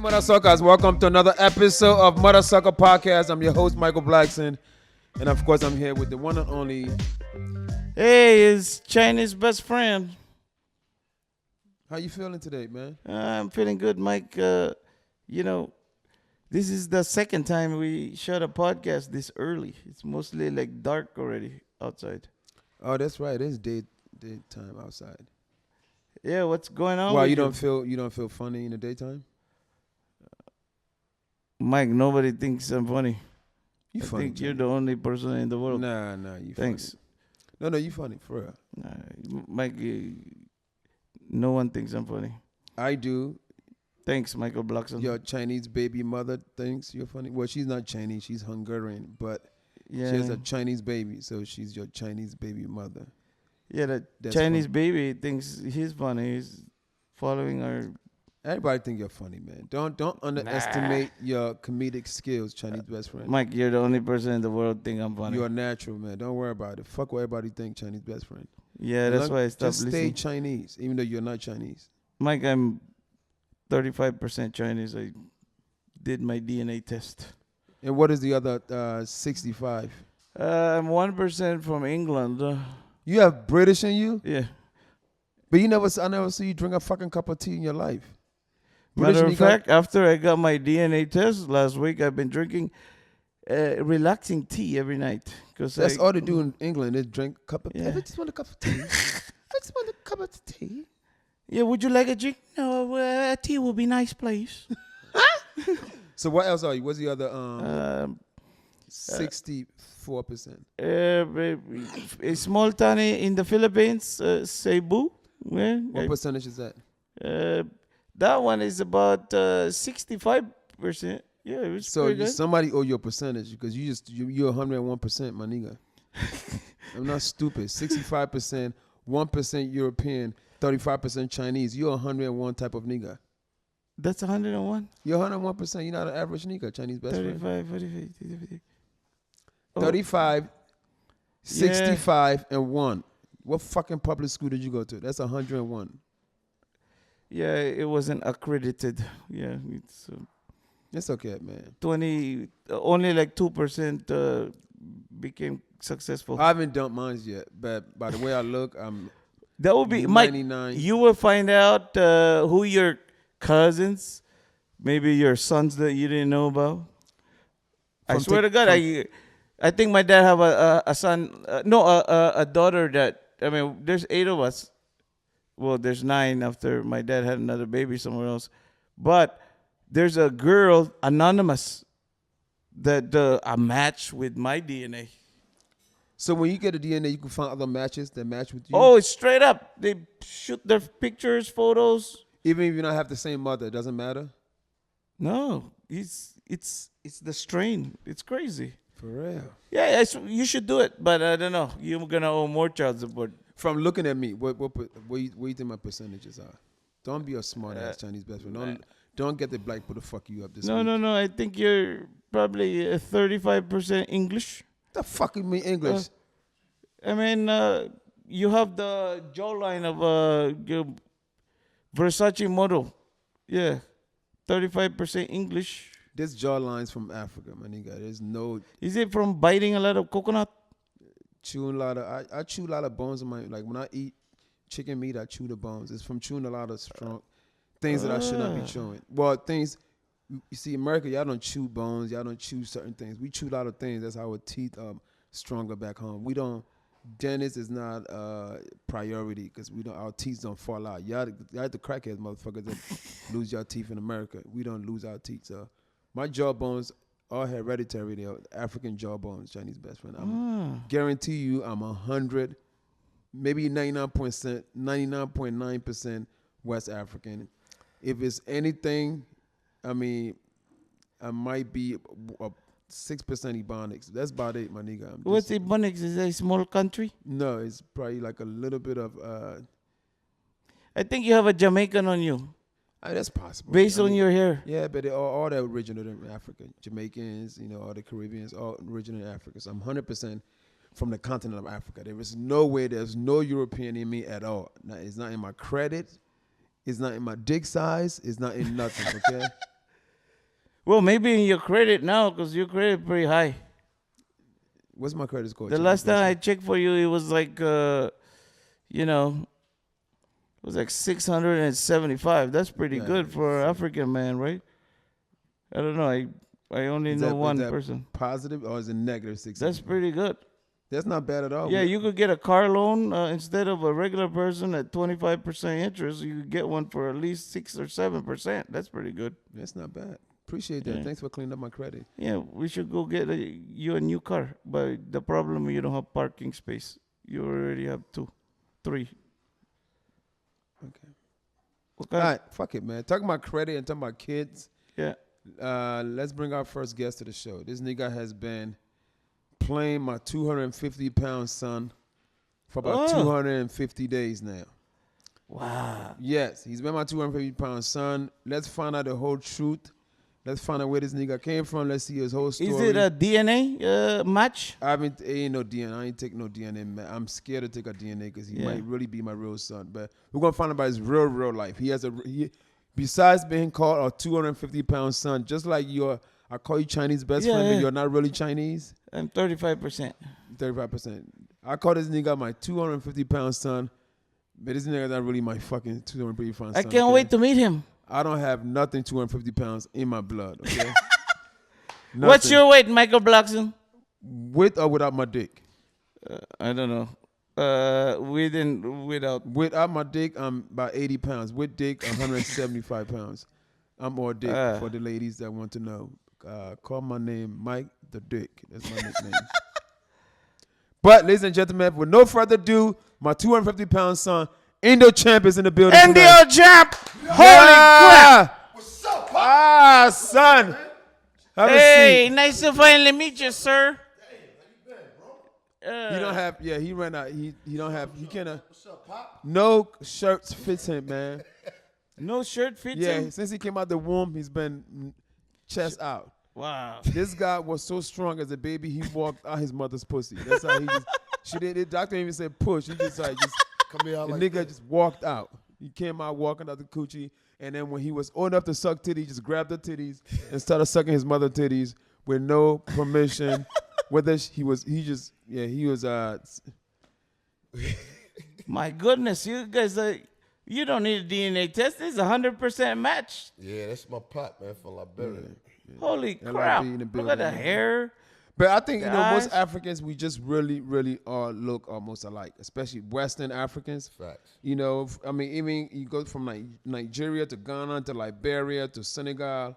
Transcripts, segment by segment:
Mother Suckers, welcome to another episode of Mother Sucker Podcast. I'm your host, Michael Blackson. And of course, I'm here with the one and only. Hey, it's Chinese best friend. How you feeling today, man? I'm feeling good, Mike. This is the second time we shot a podcast this early. It's mostly like dark already outside. Oh, that's right. It's daytime outside. Yeah, what's going on? Why with you don't feel funny in the daytime? Mike, nobody thinks I'm funny. You I funny. think you're the only person in the world. Nah, you Thanks. funny. No, you funny, for real. Mike, no one thinks I'm funny. I do. Thanks, Michael Blackson. Your Chinese baby mother thinks you're funny. Well, she's not Chinese. She's Hungarian, but Yeah. she has a Chinese baby, so she's your Chinese baby mother. Yeah, the That's Chinese funny. baby thinks he's funny. He's following our... Everybody think you're funny, man. Don't underestimate your comedic skills, Chinese best friend. Mike, you're the only person in the world think I'm funny. You're natural, man. Don't worry about it. Fuck what everybody think, Chinese best friend. Yeah, that's why I stopped Just listening. stay Chinese, even though you're not Chinese. Mike, I'm 35% Chinese. I did my DNA test. And what is the other 65? I'm 1% from England. You have British in you, Yeah. but I never see you drink a fucking cup of tea in your life. Matter and of fact, after I got my DNA test last week, I've been drinking relaxing tea every night. That's all they do in England is drink a cup of tea. Yeah. I just want a cup of tea. I just want a cup of tea. Yeah, would you like a drink? No, tea will be nice, please. So what else are you? What's the other 64%? A small town in the Philippines, Cebu. Yeah, What percentage is that? that one is about 65%. Yeah, it was So pretty good. somebody owe you a percentage because you're 101%, my nigga. I'm not stupid. 65%, 1% European, 35% Chinese. You're 101 type of nigga. That's 101. You're 101%. You're not an average nigga, Chinese best friend. 35, 45, 50. Oh. 35, 65, and 1. What fucking public school did you go to? That's 101. Yeah, it wasn't accredited. Yeah, it's It's okay, man. 20. Only like 2% became successful. I haven't dumped mine yet, but by the way I look, I'm That would be Mike. 99. You will find out who your cousins, maybe your sons that you didn't know about. I From swear Tik- to God, I think my dad have a son. A daughter that there's 8 of us. Well, there's 9 after my dad had another baby somewhere else. But there's a girl, anonymous, that a match with my DNA. So when you get a DNA, you can find other matches that match with you. Oh, it's straight up. They shoot their pictures, photos. Even if you don't have the same mother, it doesn't matter. No, it's the strain. It's crazy. For real. Yeah, you should do it, but I don't know. You're gonna owe more child support. From looking at me, what you think my percentages are? Don't be a smart ass Chinese best friend. Don't get the black people to fuck you up this week. No. I think you're probably 35% English. The fuck you mean English? You have the jawline of your Versace model. Yeah, 35% English. This jawline's from Africa, my nigga. There's no Is it from biting a lot of coconut? chewing a lot of. I chew a lot of bones in my like when I eat chicken meat. I chew the bones. It's from chewing a lot of strong things that I should not be chewing. Well, things you see, America, y'all don't chew bones. Y'all don't chew certain things. We chew a lot of things. That's how our teeth are stronger back home. We don't. Dentist is not priority because we don't. Our teeth don't fall out. Y'all the crackheads, motherfuckers that lose your teeth in America. We don't lose our teeth. So my jawbones are hereditary. They're African jawbones. Chinese best friend. I'm guarantee you, I'm 100, maybe 99.9% West African. If it's anything, I might be 6% Ebonics. That's about it, my nigga. What's Ebonics? Is it a small country? No, it's probably like a little bit of. I think you have a Jamaican on you, That's possible. based on your hair. Yeah, but they all that original in Africa. Jamaicans, all the Caribbeans, all original in Africa. So I'm 100% from the continent of Africa. There's no European in me at all. It's not in my credit. It's not in my dick size. It's not in nothing, okay? Well, maybe in your credit now, because your credit pretty high. What's my credit score? The last time I checked for you, it was like, you know, it was like 675. That's pretty good for an African man, right? I don't know. I only know one person. Positive or is it negative 6? That's pretty good. That's not bad at all. Yeah, you could get a car loan instead of a regular person at 25% interest. You could get one for at least 6 or 7%. That's pretty good. That's not bad. Appreciate that. Yeah. Thanks for cleaning up my credit. Yeah, we should go get you a new car. But the problem is you don't have parking space. You already have 2, 3. Okay. Okay. All right, fuck it, man. Talking about credit and talking about kids. Yeah. Let's bring our first guest to the show. This nigga has been playing my 250-pound son for about 250 days now. Wow. Yes, he's been my 250-pound son. Let's find out the whole truth. Let's find out where this nigga came from. Let's see his whole story. Is it a DNA match? Ain't no DNA. I ain't take no DNA. I'm scared to take a DNA because he might really be my real son. But we're gonna find out about his real life. He has besides being called a 250-pound son, just like I call you Chinese best friend, but you're not really Chinese. I'm 35%. 35%. I call this nigga my 250-pound son, but this nigga not really my fucking 250-pound son. I can't wait to meet him. I don't have nothing 250 pounds in my blood, okay? What's your weight, Michael Blackson? With or without my dick? I don't know. Without. Without my dick, I'm about 80 pounds. With dick, 175 pounds. I'm more dick for the ladies that want to know. Call my name Mike the Dick. That's my nickname. But, ladies and gentlemen, with no further ado, my 250-pound son, Indo Champ, is in the building. Indo Champ! Holy crap! What's up, son. Hey, nice to finally meet you, sir. Hey, how you been, bro? He don't have, he ran out. He don't have, he can't. What's up, Pop? No shirts fits him, man. No shirt fits him? Yeah, since he came out the womb, he's been chest out. Wow. This guy was so strong as a baby, he walked out his mother's pussy. That's how he just, the doctor didn't even say push. He just Come here, the like nigga that. just walked out. He came out walking out the coochie, and then when he was old enough to suck titties, he just grabbed the titties and started sucking his mother titties with no permission. My goodness, you guys, you don't need a DNA test. This is a 100% match. Yeah, that's my Pop, man, from Liberia. Yeah. Holy crap. Look at the hair. But I think, most Guys. Africans, we just really, really all look almost alike, especially Western Africans. Facts. Even you go from Nigeria to Ghana to Liberia to Senegal,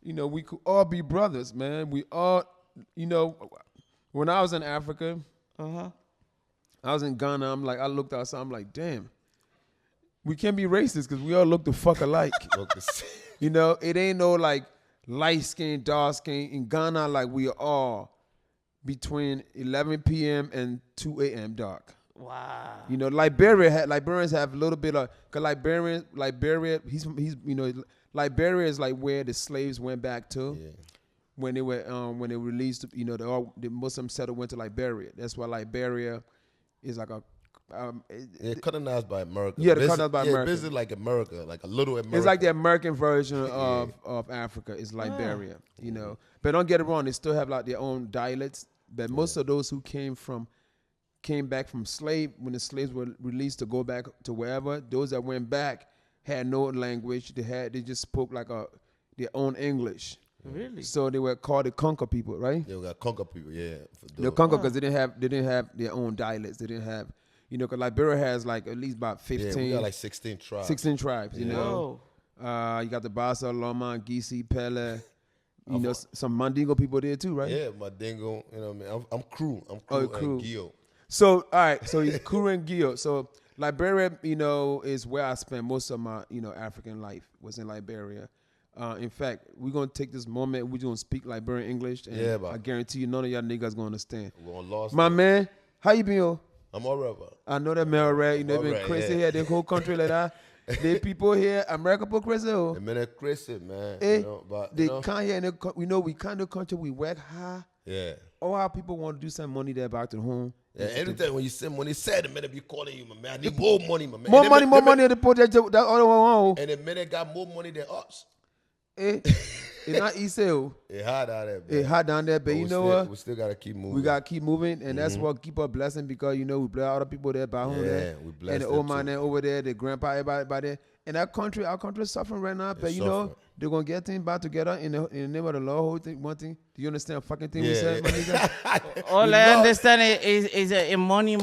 we could all be brothers, man. We all, when I was in Africa, I was in Ghana, I looked outside, I'm like, damn, we can't be racist because we all look the fuck alike. It ain't no light skin, dark skin. In Ghana, we are between 11 p.m. and 2 a.m. dark. Wow. Liberians have a little bit of, cause Liberia, Liberia is like where the slaves went back to. Yeah. When they released, the Muslim settled went to Liberia. That's why Liberia is like a colonized by America. Yeah, colonized by America. Yeah, basically like America, like a little America. It's like the American version of Africa. It's Liberia, But don't get it wrong, they still have their own dialects. But most of those who came back from when the slaves were released to go back to wherever, those that went back had no language. They just spoke their own English. Really? So they were called the Conquer people, right? They were Conquer people, yeah. The Conquer because they didn't have their own dialects. They didn't have. Because Liberia has at least about 15. Yeah, we got 16 tribes. 16 tribes, you got the Bassa, Loma, Gisi, Pele, some Mandingo people there too, right? Yeah, Mandingo, I'm Crew. Crew. And Gio. So, all right, so he's Crew and Gio. So Liberia, is where I spent most of my, African life was in Liberia. In fact, we're going to take this moment, we're going to speak Liberian English, and I guarantee you none of y'all niggas going to understand. My man, how you been, yo? I'm all right, bro. I know that man already. Been crazy here, the whole country like that. The people here, America people crazy. The men are crazy, man. They can't hear. We kind of country. We work hard. Yeah. All our people want to do some money there back to home. Yeah. Anytime when you send money, the men be calling you, my man. I need more money, my man. More money. The project that other one. And the men got more money than us. It's not easy. It's hot out there, man. It's hot down there, but you know what? We still gotta keep moving. We gotta keep moving, and that's what keep us blessing because you know we bless all the people there, back home there, we bless and the them old man too. there over there, the grandpa, everybody there. And our country is suffering right now, but you know they're gonna get things back together in the name of the Lord. Whole thing, one thing. Do you understand the fucking thing we said, my nigga? All I understand is money,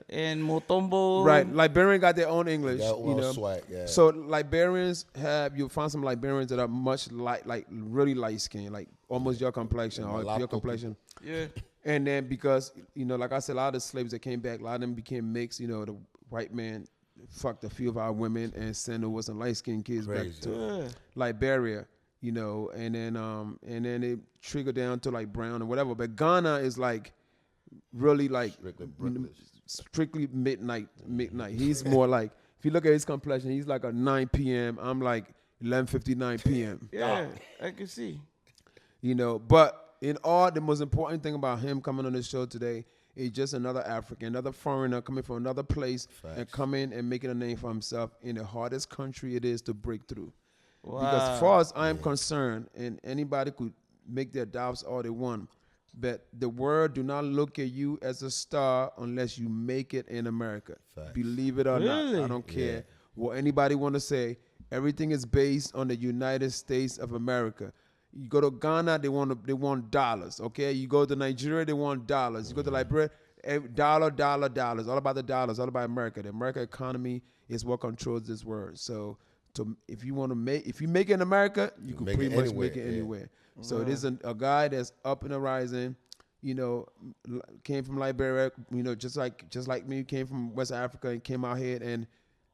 and Motombo. Right, Liberians got their own English, you know. Swag, yeah. So Liberians you'll find some Liberians that are much like really light skinned, like almost your complexion or your complexion. Yeah. And then because you know, like I said, a lot of the slaves that came back, a lot of them became mixed. You know, the white man fucked a few of our women and sent over some light skinned kids back to Liberia. You know, and then it triggered down to like brown or whatever. But Ghana is like really like strictly midnight. He's more like, if you look at his complexion, he's like a 9 p.m. I'm like 11:59 p.m. Yeah, I can see. You know, but in all, the most important thing about him coming on the show today is just another African, another foreigner coming from another place and coming and making a name for himself in the hardest country it is to break through. Wow. Because as far as I'm concerned, and anybody could make their doubts all they want, but the world do not look at you as a star unless you make it in America. Facts. Believe it or Really? not. I don't care what anybody want to say. Everything is based on the United States of America. You go to Ghana, they want dollars. Okay, you go to Nigeria, they want dollars. You go to Liberia, dollars. All about the dollars. All about America. The American economy is what controls this world. So, if you make it in America, you can pretty much make it anywhere. So it is a guy that's up and rising. You know, came from Liberia. You know, just like me, came from West Africa and came out here and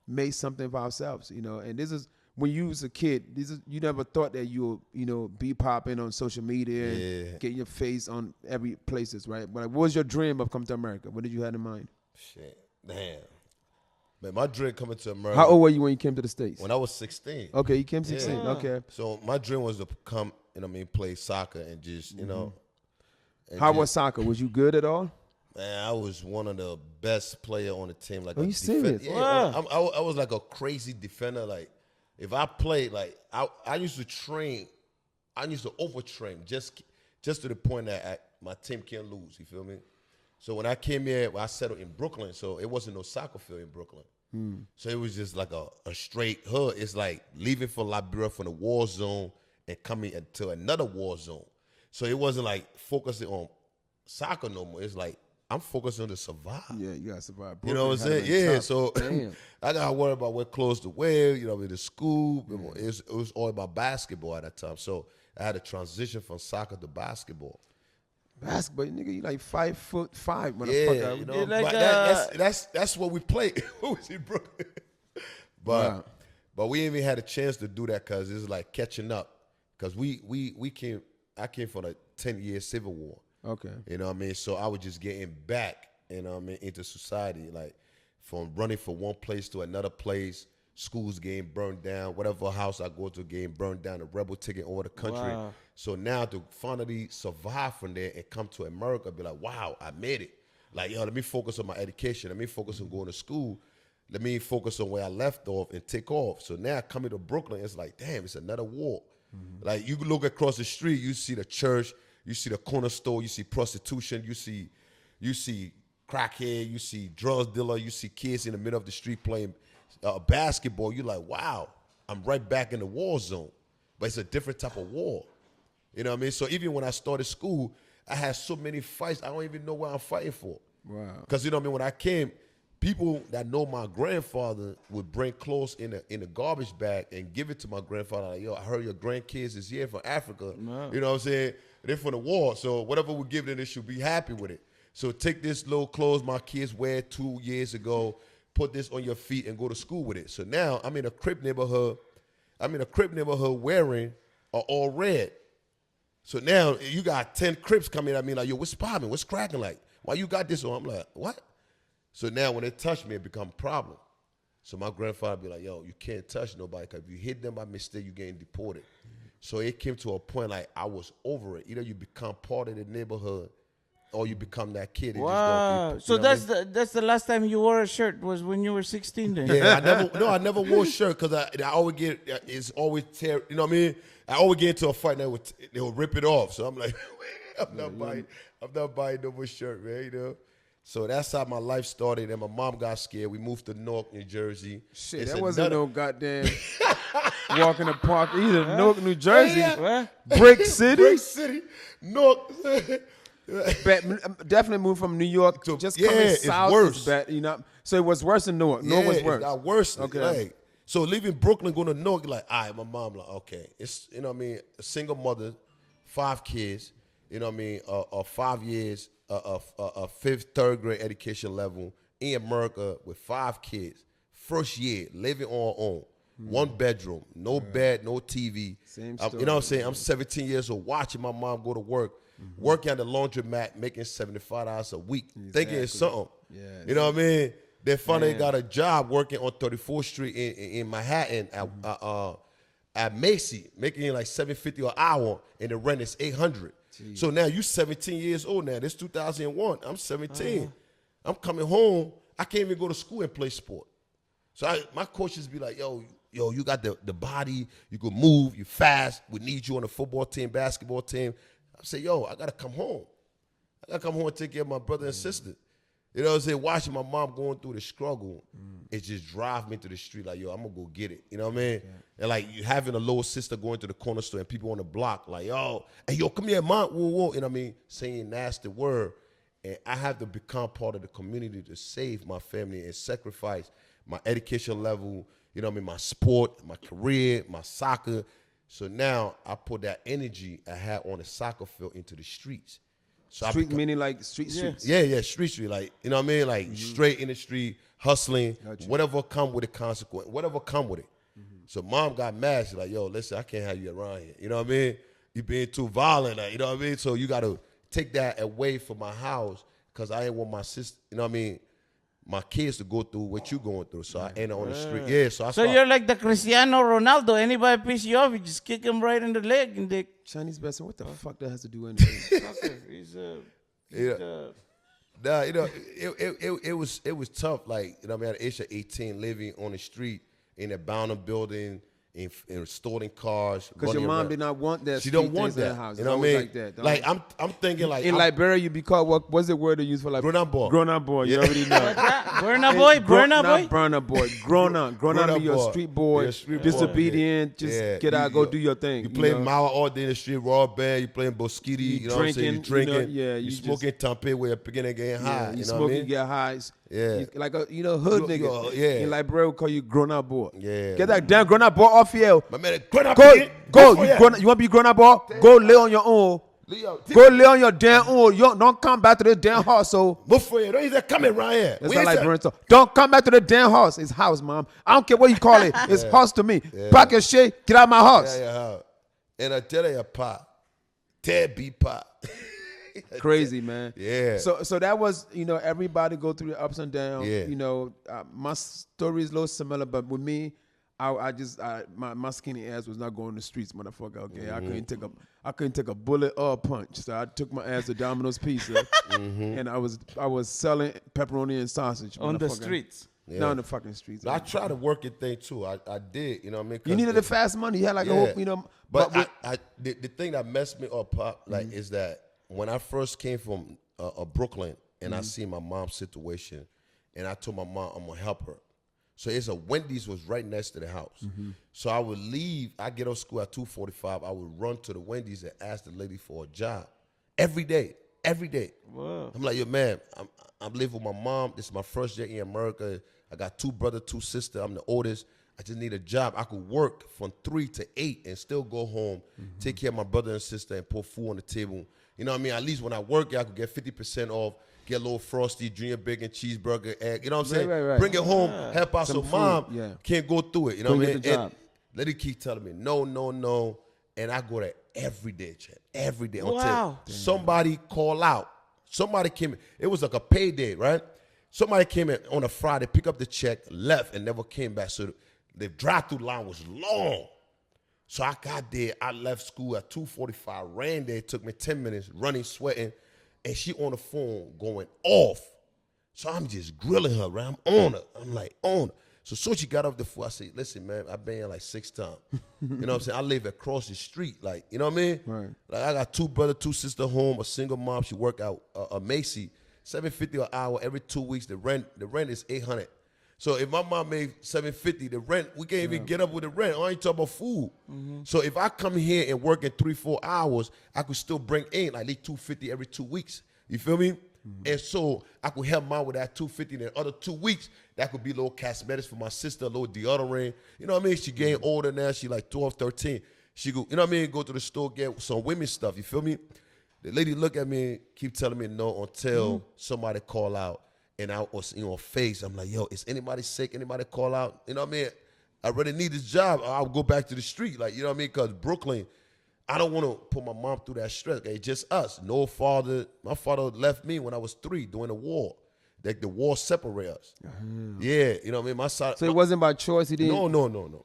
made something for ourselves. You know, and this is. When you was a kid, you never thought that you'll, be popping on social media and getting your face on every places, right? But what was your dream of coming to America? What did you have in mind? Shit, damn. Man, my dream coming to America. How old were you when you came to the States? When I was 16. Okay, you came 16. Okay. So my dream was to come, play soccer and just, and How was soccer? Was you good at all? Man, I was one of the best player on the team. Like, are you serious? Yeah, I was like a crazy defender. Like, if I played, like, I used to train, I used to overtrain just to the point that my team can't lose. You feel me? So when I came here, I settled in Brooklyn, so it wasn't no soccer field in Brooklyn. So it was just like a straight hood. It's like leaving for Liberia from the war zone and coming to another war zone. So it wasn't like focusing on soccer no more. It's like, I'm focused on to survive. Yeah, you gotta survive. You know what I'm saying? Yeah, so I gotta worry about what clothes to wear, with the school. It was all about basketball at that time. So I had to transition from soccer to basketball. Basketball, nigga, you like 5'5", motherfucker. Yeah, like, but that's what we played. We was in Brooklyn. But we even had a chance to do that because it's like catching up. Because I came from a 10-year civil war. Okay. You know what I mean? So I was just getting back, into society, like from running from one place to another place, schools getting burned down, whatever house I go to getting burned down, the rebel taking over the country. Wow. So now to finally survive from there and come to America, be like, wow, I made it. Like, let me focus on my education. Let me focus on going to school. Let me focus on where I left off and take off. So now coming to Brooklyn, it's like, damn, it's another war. Like, you look across the street, you see the church, you see the corner store, you see prostitution, you see crackhead, you see drug dealer, you see kids in the middle of the street playing basketball. You're like, wow, I'm right back in the war zone. But it's a different type of war. You know what I mean? So even when I started school, I had so many fights, I don't even know what I'm fighting for. Wow. Because, when I came, people that know my grandfather would bring clothes in a garbage bag and give it to my grandfather. Like, yo, I heard your grandkids is here from Africa. Wow. You know what I'm saying? They're from the war. So whatever we give them, they should be happy with it. So take this little clothes my kids wear 2 years ago, put this on your feet and go to school with it. So now I'm in a Crip neighborhood. Wearing all red. So now you got 10 Crips coming at me like, yo, what's popping? What's cracking? Like, why you got this on? I'm like, what? So now when they touch me, it become a problem. So my grandfather be like, yo, you can't touch nobody because if you hit them by mistake, you getting deported. So it came to a point like I was over it. Either you become part of the neighborhood or you become that kid. They Wow. just So don't, you know what I mean? that's the last time you wore a shirt was when you were 16 then? Yeah, I never wore a shirt because I always get, it's always tear, you know what I mean? I always get into a fight and they would rip it off. So I'm like, I'm not buying no more shirt, man, you know? So that's how my life started. And my mom got scared. We moved to Newark, New Jersey. Shit, It's that wasn't another- no goddamn walk in the park. Either Newark, New Jersey, What? Brick City. Brick City, Newark. Definitely moved from New York to just yeah, coming it's south. worse. Is bad, you know. So it was worse than Newark. Newark was It worse. got worse. Okay. Like, so leaving Brooklyn, going to Newark, like, all right, my mom, like, okay. It's, you know what I mean, a single mother, 5 kids, you know what I mean, 5 years, a fifth, third grade education level in America with 5 kids. First year, living on our own. 1 bedroom, no bed, no TV. Same You know what I'm saying? I'm 17 years old, watching my mom go to work, working at the laundromat, making $75 a week, thinking it's something. Yeah, you know what I mean? Then finally Man. got a job working on 34th Street in Manhattan at Macy, making like $750 an hour, and the rent is $800. So now you 17 years old now. This 2001. I'm 17. I'm coming home. I can't even go to school and play sport. So my coaches be like, yo, you got the body. You can move. You fast. We need you on the football team, basketball team. I say, yo, I got to come home. I got to come home and take care of my brother and sister. You know what I'm saying? Watching my mom going through the struggle, it just drive me to the street like, yo, I'm going to go get it. You know what I mean? Yeah. And like you having a little sister going to the corner store and people on the block like, yo, hey, yo, come here, mom, whoa, whoa. You know what I mean? Saying nasty word. And I have to become part of the community to save my family and sacrifice my education level, you know what I mean, my sport, my career, my soccer. So now I put that energy I had on the soccer field into the streets. So street meaning like streets. Yeah, street, like, you know what I mean? Like straight in the street, hustling, whatever come with the consequence, whatever come with it. So mom got mad. She's like, yo, listen, I can't have you around here. You know what I mean? You being too violent, you know what I mean? So you got to take that away from my house because I ain't want my sister, you know what I mean, my kids to go through what you going through. So I ain't on the street. Yeah, so you're like the Cristiano Ronaldo. Anybody piss you off, you just kick him right in the leg and they... Chinese person, what the fuck that has to do with anything? Nah, you know, it was tough. Like, you know, I mean, at the age of 18, living on the street in a Boundary building, in stolen cars. Because your mom did not want that. She don't want that. House. You know what I mean? Like that. Like I'm thinking like in Liberia, you be called what's the word they use for like grown up boy? Grown up boy. You already know. Burn up boy. Not burn up boy. Grown up. Grown up. Be your street boy. Disobedient. Just get out. Go do your thing. You play Mao all day in the street, raw band. You playing Boskidi. You know what I'm saying? You drinking. You smoking tampe where you're beginning getting high. You know smoke, what I mean? you get high. Yeah. Like a hood nigga. Yeah. In Liberia, we call you grown up boy. Yeah. Get that damn grown up boy off here. My man, grown up. Go. You want to be grown up boy? Go lay on your own. Go lay on your damn own. Don't come back to the damn house. So move for you. Don't even come around here. That's like Brent. Don't come back to the damn house. It's house, mom. I don't care what you call it. It's house to me. Pack your shit. Get out of my house. Yeah. And I tell you, pop. Ted pop. Crazy, man. Yeah. So that was, everybody go through the ups and downs. Yeah. My story is a little similar, but with me, my skinny ass was not going to the streets, motherfucker. Okay, I couldn't take a bullet or a punch. So I took my ass to Domino's Pizza, and I was selling pepperoni and sausage on the streets. Yeah. Not on the fucking streets. I tried to work it thing too. I did, you know what I mean? You needed the fast money. You had like a whole, But the thing that messed me up, Pop, like, is that when I first came from Brooklyn and I see my mom's situation, and I told my mom I'm gonna help her. So it's a Wendy's was right next to the house. So I would leave. I get off school at 2:45. I would run to the Wendy's and ask the lady for a job every day. Wow. I'm like, yo, man, I'm living with my mom. This is my first year in America. I got 2 brothers, 2 sisters. I'm the oldest. I just need a job. I could work from 3 to 8 and still go home, take care of my brother and sister, and put food on the table. You know what I mean? At least when I work, I could get 50% off, get a little Frosty, junior bacon, cheeseburger, egg. You know what I'm saying? Right. Bring it home, help out so mom can't go through it. You know what I mean? And lady keep telling me, no. And I go there every day, Chad. Every day. Wow. Until somebody call out. Somebody came in. It was like a payday, right? Somebody came in on a Friday, pick up the check, left, and never came back. So the drive-through line was long. So I got there. I left school at 2:45, ran there. It took me 10 minutes, running, sweating. and she on the phone going off. So I'm just grilling her, right? I'm on her. I'm like, on her. So she got off the phone. I said, listen, man, I've been here like 6 times. You know what I'm saying? I live across the street. Like, you know what I mean? Right. Like, I got 2 brothers, 2 sisters home, a single mom. She work out a Macy, $750 an hour every 2 weeks. The rent is $800. So if my mom made $750, the rent, we can't even get up with the rent. I ain't talking about food. So if I come here and work in 3-4 hours, I could still bring in like at least $250 every 2 weeks. You feel me? And so I could help mom with that $250. And the other 2 weeks, that could be little cosmetics for my sister, a little deodorant. You know what I mean? She getting older now. She like 12, 13. She go, you know what I mean? Go to the store, get some women's stuff. You feel me? The lady look at me, keep telling me no until somebody call out. And I was, face. I'm like, yo, is anybody sick? Anybody call out? You know what I mean? I really need this job. I'll go back to the street. Like, you know what I mean? Because Brooklyn, I don't want to put my mom through that stress. Okay? It's just us. No father. My father left me when I was 3 during the war. Like the war separated us. Yeah, you know what I mean? My side. So it wasn't by choice. He didn't. No.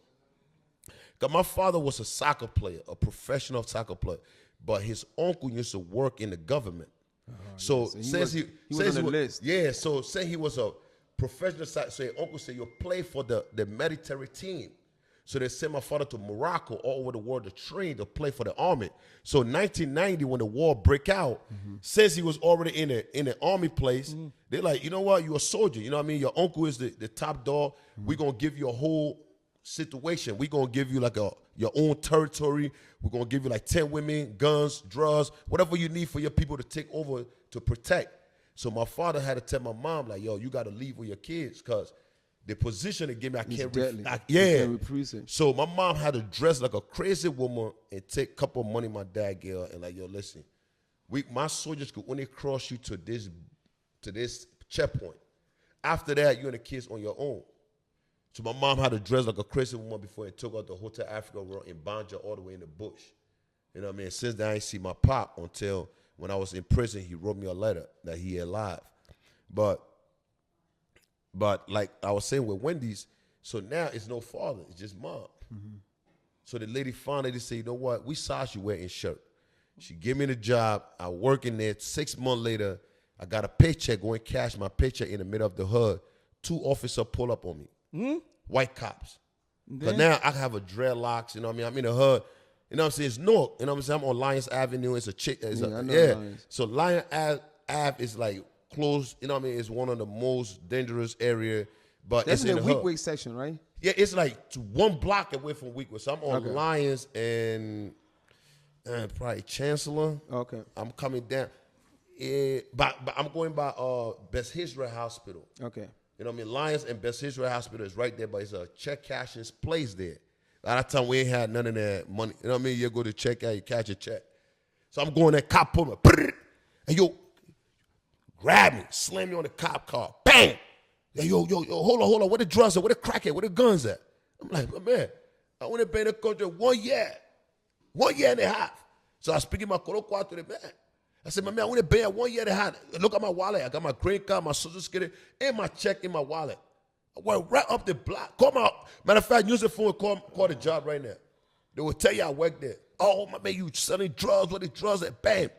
Because my father was a soccer player, a professional soccer player. But his uncle used to work in the government. So since he was on the list. Yeah, so say he was a professional soccer. So his uncle said, you'll play for the military team. So they sent my father to Morocco, all over the world to train, to play for the army. So 1990, when the war break out, since he was already in the army place, they're like, you know what, you're a soldier. You know what I mean? Your uncle is the top dog. We're going to give you a whole situation. We're going to give you like your own territory. We're going to give you like 10 women, guns, drugs, whatever you need for your people to take over to protect. So my father had to tell my mom, like, yo, you got to leave with your kids because the position they give me, I can't reprise it. So my mom had to dress like a crazy woman and take a couple of money my dad gave her and like, yo, listen, my soldiers could only cross you to this checkpoint. After that, you and the kids on your own. So my mom had to dress like a crazy woman before it took her to Hotel Africa World in Banja all the way in the bush. You know what I mean? Since then, I didn't see my pop until when I was in prison, he wrote me a letter that he alive. But like I was saying with Wendy's, so now it's no father, it's just mom. So the lady finally said, you know what, we saw she wearing shirt. She gave me the job. I work in there. 6 months later, I got a paycheck, going cash my paycheck in the middle of the hood. 2 officers pull up on me, white cops. Because now I have a dreadlocks, you know what I mean? I'm in the hood. You know what I'm saying? It's north. You know what I'm saying? I'm on Lyons Avenue. It's a chick. Lyons. So Lyons Ave is like close, you know what I mean? It's one of the most dangerous area, but that's it's in the the Weekway section, right? Yeah, it's like 1 block away from Weekway. So I'm on Lyons and probably Chancellor. Okay. I'm coming down. But I'm going by Best Israel Hospital. Okay. You know what I mean? Lyons and Best Israel Hospital is right there, but it's a check cashing place there. A lot of time we ain't had none of that money. You know what I mean? You go to check out, you catch a check. So I'm going there, cop pull me, and yo, grab me, slam me on the cop car, bang! Yeah, yo, hold on, where the drugs at? Where the crack at? Where the guns at? I'm like, man, I want to be in the country 1 year, 1 year and a half. So I speak in my Korokwa to the man. I said, my man, I want to be 1 year and a half. Look at my wallet. I got my green card, my social security, and my check in my wallet. I went right up the block. Call my, matter of fact, use the phone and call the job right now. They will tell you I work there. Oh, my man, you selling drugs? What the drugs at? Bam.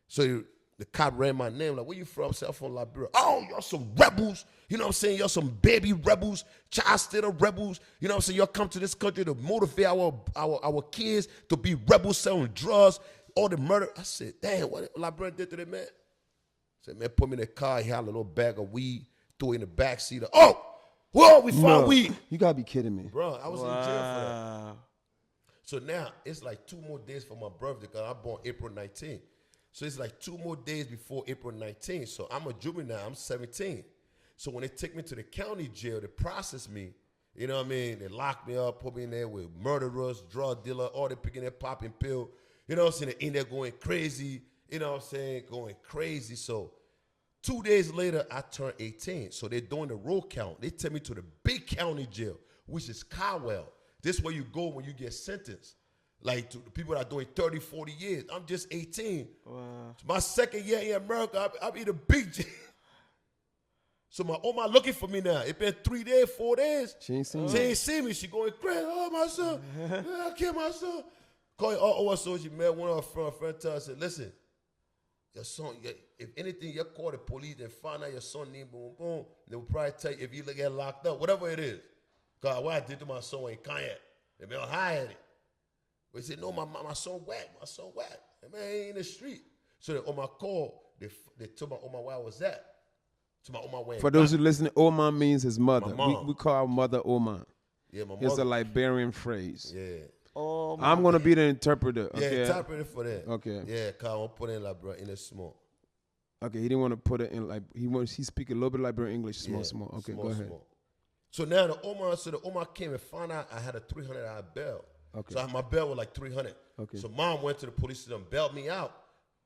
So the cop ran my name. Like, where you from? I said, I'm from Liberia. Oh, y'all some rebels. You know what I'm saying? Y'all some baby rebels, child stealer rebels. You know what I'm saying? Y'all come to this country to motivate our kids to be rebels selling drugs, all the murder. I said, damn, what Liberia did to that man? I said, man, put me in the car. He had a little bag of weed, threw it in the back seat. Oh, whoa, we found weed. You got to be kidding me. Bro, I was in jail for that. So now it's like 2 more days for my birthday because I'm born April 19th. So it's like 2 more days before April 19th. So I'm a juvenile. I'm 17. So when they take me to the county jail, they process me. You know what I mean? They lock me up, put me in there with murderers, drug dealer, all they picking their popping pill. You know what I'm saying? They're in there going crazy. You know what I'm saying? Going crazy. So 2 days later, I turned 18. So they're doing the roll count. They take me to the big county jail, which is Caldwell. This is where you go when you get sentenced. Like to the people that are doing 30, 40 years. I'm just 18. Wow. So my second year in America, I'm in a big jail. So my Oma looking for me now. It been 3 days, 4 days. She ain't seen me. She ain't seen me. She going crazy. Oh, my son. I killed my son. Call her, so she met one of her friends. Tell her, I said, listen, your son, if anything, you call the police and find out your son name, boom, boom, they will probably tell you if you get locked up, whatever it is. God, what I did to my son in Kanye, they be high at it. But he said, no, my son whack, The man ain't in the street. So on my call, they told my Oma where I was at. To my Oma where. For those who listen, Oma means his mother. My mom. We call our mother Oma. Yeah, my mother. It's a Liberian phrase. Yeah. Oh, I'm going to be the interpreter. Okay? Yeah, interpreter for that. Okay. Yeah, cause I want to put it in Liberian in a small. Okay, he didn't want to put it in like he speak a little bit Liberian English, small. Okay, small, go ahead. Small. So now the Oma came and found out I had a $300 bail. Okay. So my bail was like $300. Okay. So mom went to the police station and bailed me out.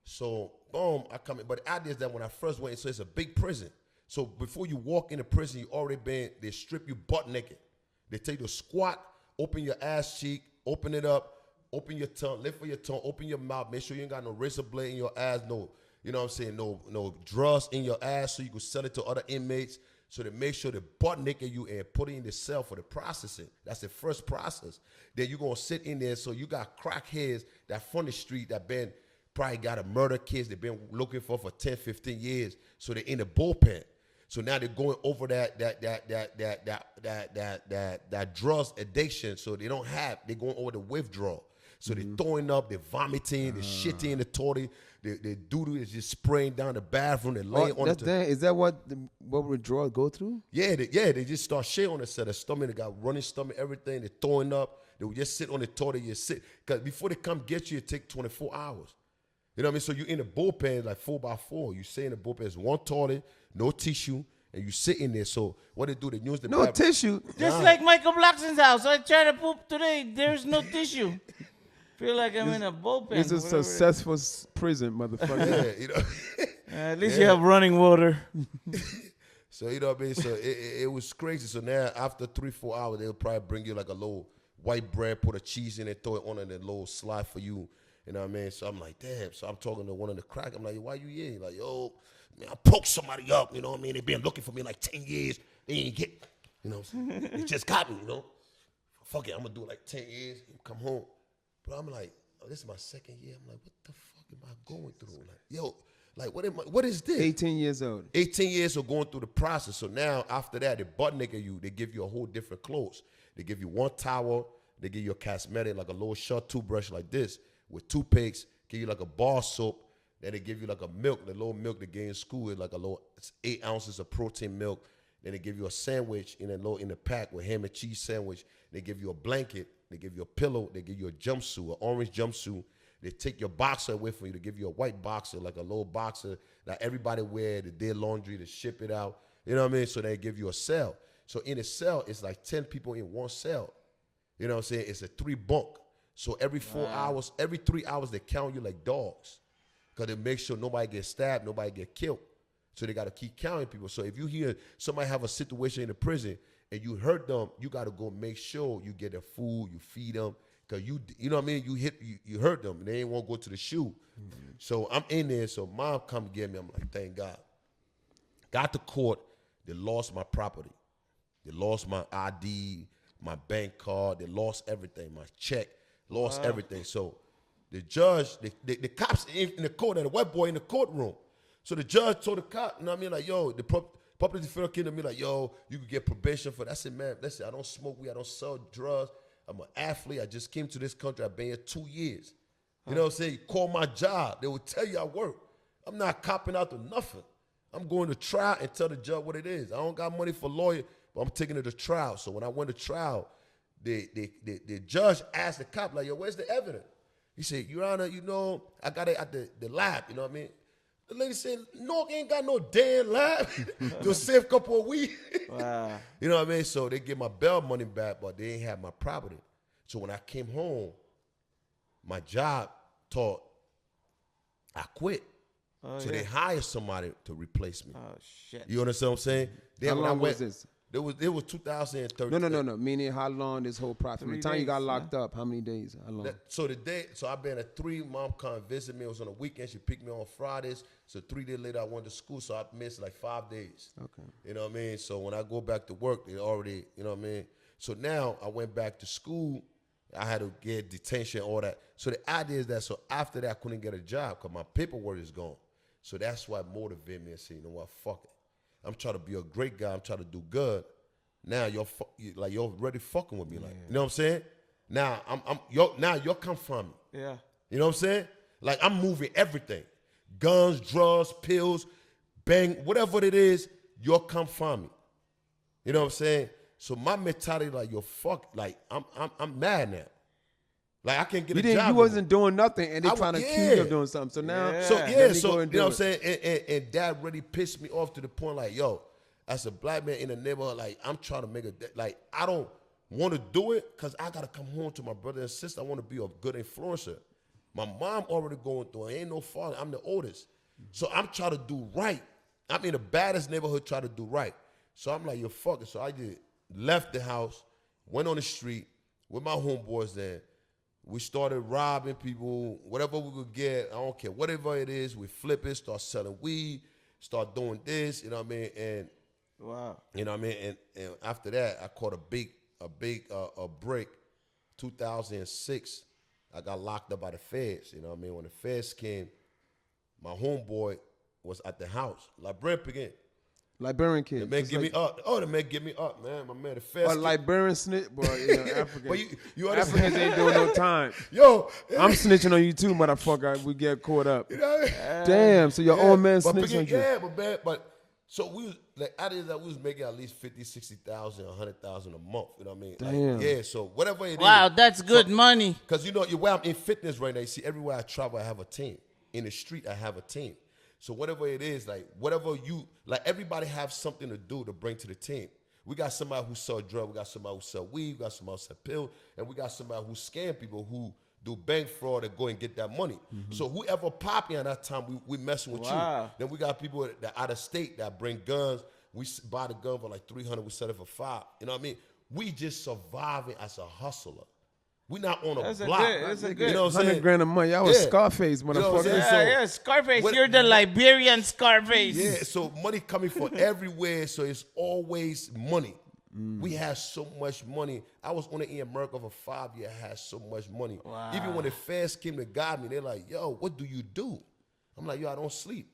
So boom, I come in. But the idea is that when I first went, so it's a big prison. So before you walk into prison, you already they strip you butt naked. They take you to squat, open your ass cheek, open it up, open your tongue, lift for your tongue, open your mouth, make sure you ain't got no razor blade in your ass, no, you know what I'm saying, no drugs in your ass so you can sell it to other inmates. So they make sure they butt naked you and put it in the cell for the processing. That's the first process. Then you're going to sit in there. So you got crackheads that from the street that probably got a murder case they've been looking for 10, 15 years. So they're in the bullpen. So now they're going over that drugs addiction. So they're going over the withdrawal. So they're throwing up, they're vomiting, they're shitting in the toilet, they doo-doo is just spraying down the bathroom, they're laying on it. Is that what withdrawal go through? Yeah, they just start shit on the set. Their stomach, they got running stomach, everything. They're throwing up. They will just sit on the toilet, you sit. Because before they come get you, it take 24 hours. You know what I mean? So you're in the bullpen like 4x4. You stay in the bullpen. It's one toilet, no tissue, and you sit in there. So what they do, they use the No tissue. just like Michael Blackson's house. I tried to poop today. There's no tissue. Feel like I'm in a bullpen. It's a successful prison, motherfucker. Yeah, you know. At least you have running water. So you know what I mean? So it was crazy. So now after 3-4 hours, they'll probably bring you like a little white bread, put a cheese in it, throw it on in a little slide for you. You know what I mean? So I'm like, damn. So I'm talking to one of the crack. I'm like, why you here? He's like, yo, man, I poked somebody up. You know what I mean? They've been looking for me like 10 years. They ain't get, you know what I'm saying? They just got me, you know? Fuck it, I'm going to do like 10 years and come home. But I'm like, oh, this is my second year. I'm like, what the fuck am I going through? Like, yo, like, what is this? 18 years old. 18 years of going through the process. So now, after that, they butt naked you. They give you a whole different clothes. They give you one towel. They give you a cosmetic, like a little short toothbrush like this with toothpicks. Give you like a bar soap. Then they give you like a milk. The little milk they get in school is like a little, it's 8 ounces of protein milk. Then they give you a sandwich in the pack with ham and cheese sandwich. They give you a blanket. They give you a pillow. They give you a jumpsuit, an orange jumpsuit. They take your boxer away from you to give you a white boxer, like a little boxer that everybody wear, the day laundry, to ship it out. You know what I mean? So they give you a cell. So in a cell, it's like 10 people in one cell. You know what I'm saying? It's a 3 bunk. So every 4 hours, every 3 hours, they count you like dogs. Because they make sure nobody gets stabbed, nobody get killed. So they got to keep counting people. So if you hear somebody have a situation in the prison and you hurt them, you got to go make sure you get their food, you feed them. Because you know what I mean? You hurt them. And they ain't want to go to the shoe. Mm-hmm. So I'm in there. So mom come get me. I'm like, thank God. Got to court. They lost my property. They lost my ID, my bank card. They lost everything. My check. Lost everything. So the judge, the cops in the court, and the white boy in the courtroom. So the judge told the cop, you know what I mean? Like, yo, the public defender came to me like, yo, you could get probation for that. I said, man, listen, I don't smoke weed. I don't sell drugs. I'm an athlete. I just came to this country. I've been here 2 years. You know what I'm saying? You call my job. They will tell you I work. I'm not copping out to nothing. I'm going to trial and tell the judge what it is. I don't got money for lawyer, but I'm taking it to trial. So when I went to trial, the judge asked the cop, like, yo, where's the evidence? He said, Your Honor, you know, I got it at the lab. You know what I mean? The lady said, no, ain't got no damn lab to save a couple of weeks. Wow. You know what I mean? So they get my bail money back, but they ain't have my property. So when I came home, my job thought I quit. So they hired somebody to replace me. Oh, shit. You understand what I'm saying? Then How long was this? It was 2013. No. Meaning how long this whole process? From the time you got locked up, how many days? How long? So I've been at 3. Mom come visit me. It was on a weekend. She picked me on Fridays. So 3 days later, I went to school. So I missed like 5 days. Okay. You know what I mean? So when I go back to work, they already, you know what I mean? So now I went back to school. I had to get detention, all that. So the idea is that, so after that, I couldn't get a job because my paperwork is gone. So that's what motivated me and say, you know what, fuck it. I'm trying to be a great guy. I'm trying to do good. Now you're already fucking with me, like, you know what I'm saying? Now you're come from me. Yeah. You know what I'm saying? Like, I'm moving everything. Guns, drugs, pills, bang, whatever it is, you'll come from me. You know what I'm saying? So my mentality, like, yo, fuck, like, I'm mad now. Like, I can't get a job. You wasn't doing nothing, and they trying to accuse you of doing something. So now, you know what I'm saying? And that really pissed me off to the point, like, yo, as a black man in the neighborhood, like, I'm trying to make like, I don't want to do it because I got to come home to my brother and sister. I want to be a good influencer. My mom already going through it. Ain't no father. I'm the oldest. So I'm trying to do right. I'm in the baddest neighborhood trying to do right. So I'm like, yo, fuck it. So I just left the house, went on the street with my homeboys there. We started robbing people, whatever we could get. I don't care. Whatever it is, we flip it, start selling weed, start doing this, you know what I mean? And wow. You know what I mean? And after that, I caught a big break. 2006, I got locked up by the feds. You know what I mean? When the feds came, my homeboy was at the house. Liberian kid. The man give me up. Oh, the man give me up, man. My man, the feds. Liberian snitch, boy. You know, African. But you understand? Africans ain't doing no time. Yo, I'm snitching on you too, motherfucker. We get caught up. You know? Damn. So your old man snitched on you. Yeah, but so we was like, out of that, we was making at least 50, 60,000, 100,000 a month. You know what I mean? Damn. Like, yeah. So whatever it is. Wow, that's good money. Because you know, where I'm in fitness right now, you see, everywhere I travel, I have a team. In the street, I have a team. So whatever it is, like whatever everybody have something to do to bring to the team. We got somebody who sell drugs, we got somebody who sell weed, we got somebody who sell pills, and we got somebody who scam people who do bank fraud and go and get that money. Mm-hmm. So whoever popping at that time, we messing with you. Then we got people that out of state that bring guns. We buy the gun for like $300, we sell it for $5. You know what I mean? We just surviving as a hustler. We not on a block. That's a good. You know what I'm saying? $100,000 a month. Y'all was Scarface, motherfucker. You know what I'm saying? Yeah, Scarface. You're the Liberian Scarface. Yeah, so money coming from everywhere, so it's always money. We had so much money. I was only in America for 5 years. I had so much money. Wow. Even when the feds came to guide me, they're like, yo, what do you do? I'm like, yo, I don't sleep.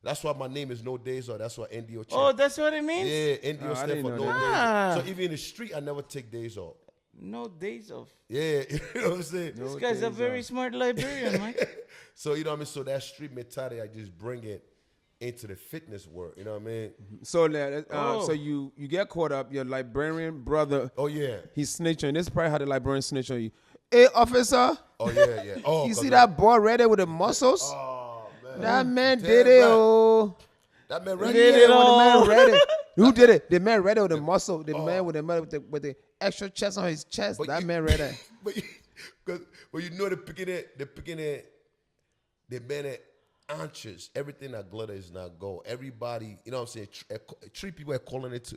That's why my name is No Days Off. That's why NDO. Oh, that's what it means? Yeah, NDO stands for No Days Off. So even in the street, I never take days off. No days off. Yeah, you know what I'm saying? This guy's a very smart Liberian, Mike. So, you know what I mean? So that street mentality, I just bring it into the fitness world. You know what I mean? So so you get caught up. Your Liberian brother. Oh, yeah. He's snitching. This is probably how the Liberian snitch on you. Hey, officer. Oh, yeah. Oh, you see that boy right there with the muscles? Oh, man. That man did it, oh. That man did it all. The man read it. Who did it? The man read it with the muscle. The man with the extra chest on his chest. But that man read it. But you know the man at anxious. Everything that glitter is not gold. Everybody, you know what I'm saying? Treat people calling it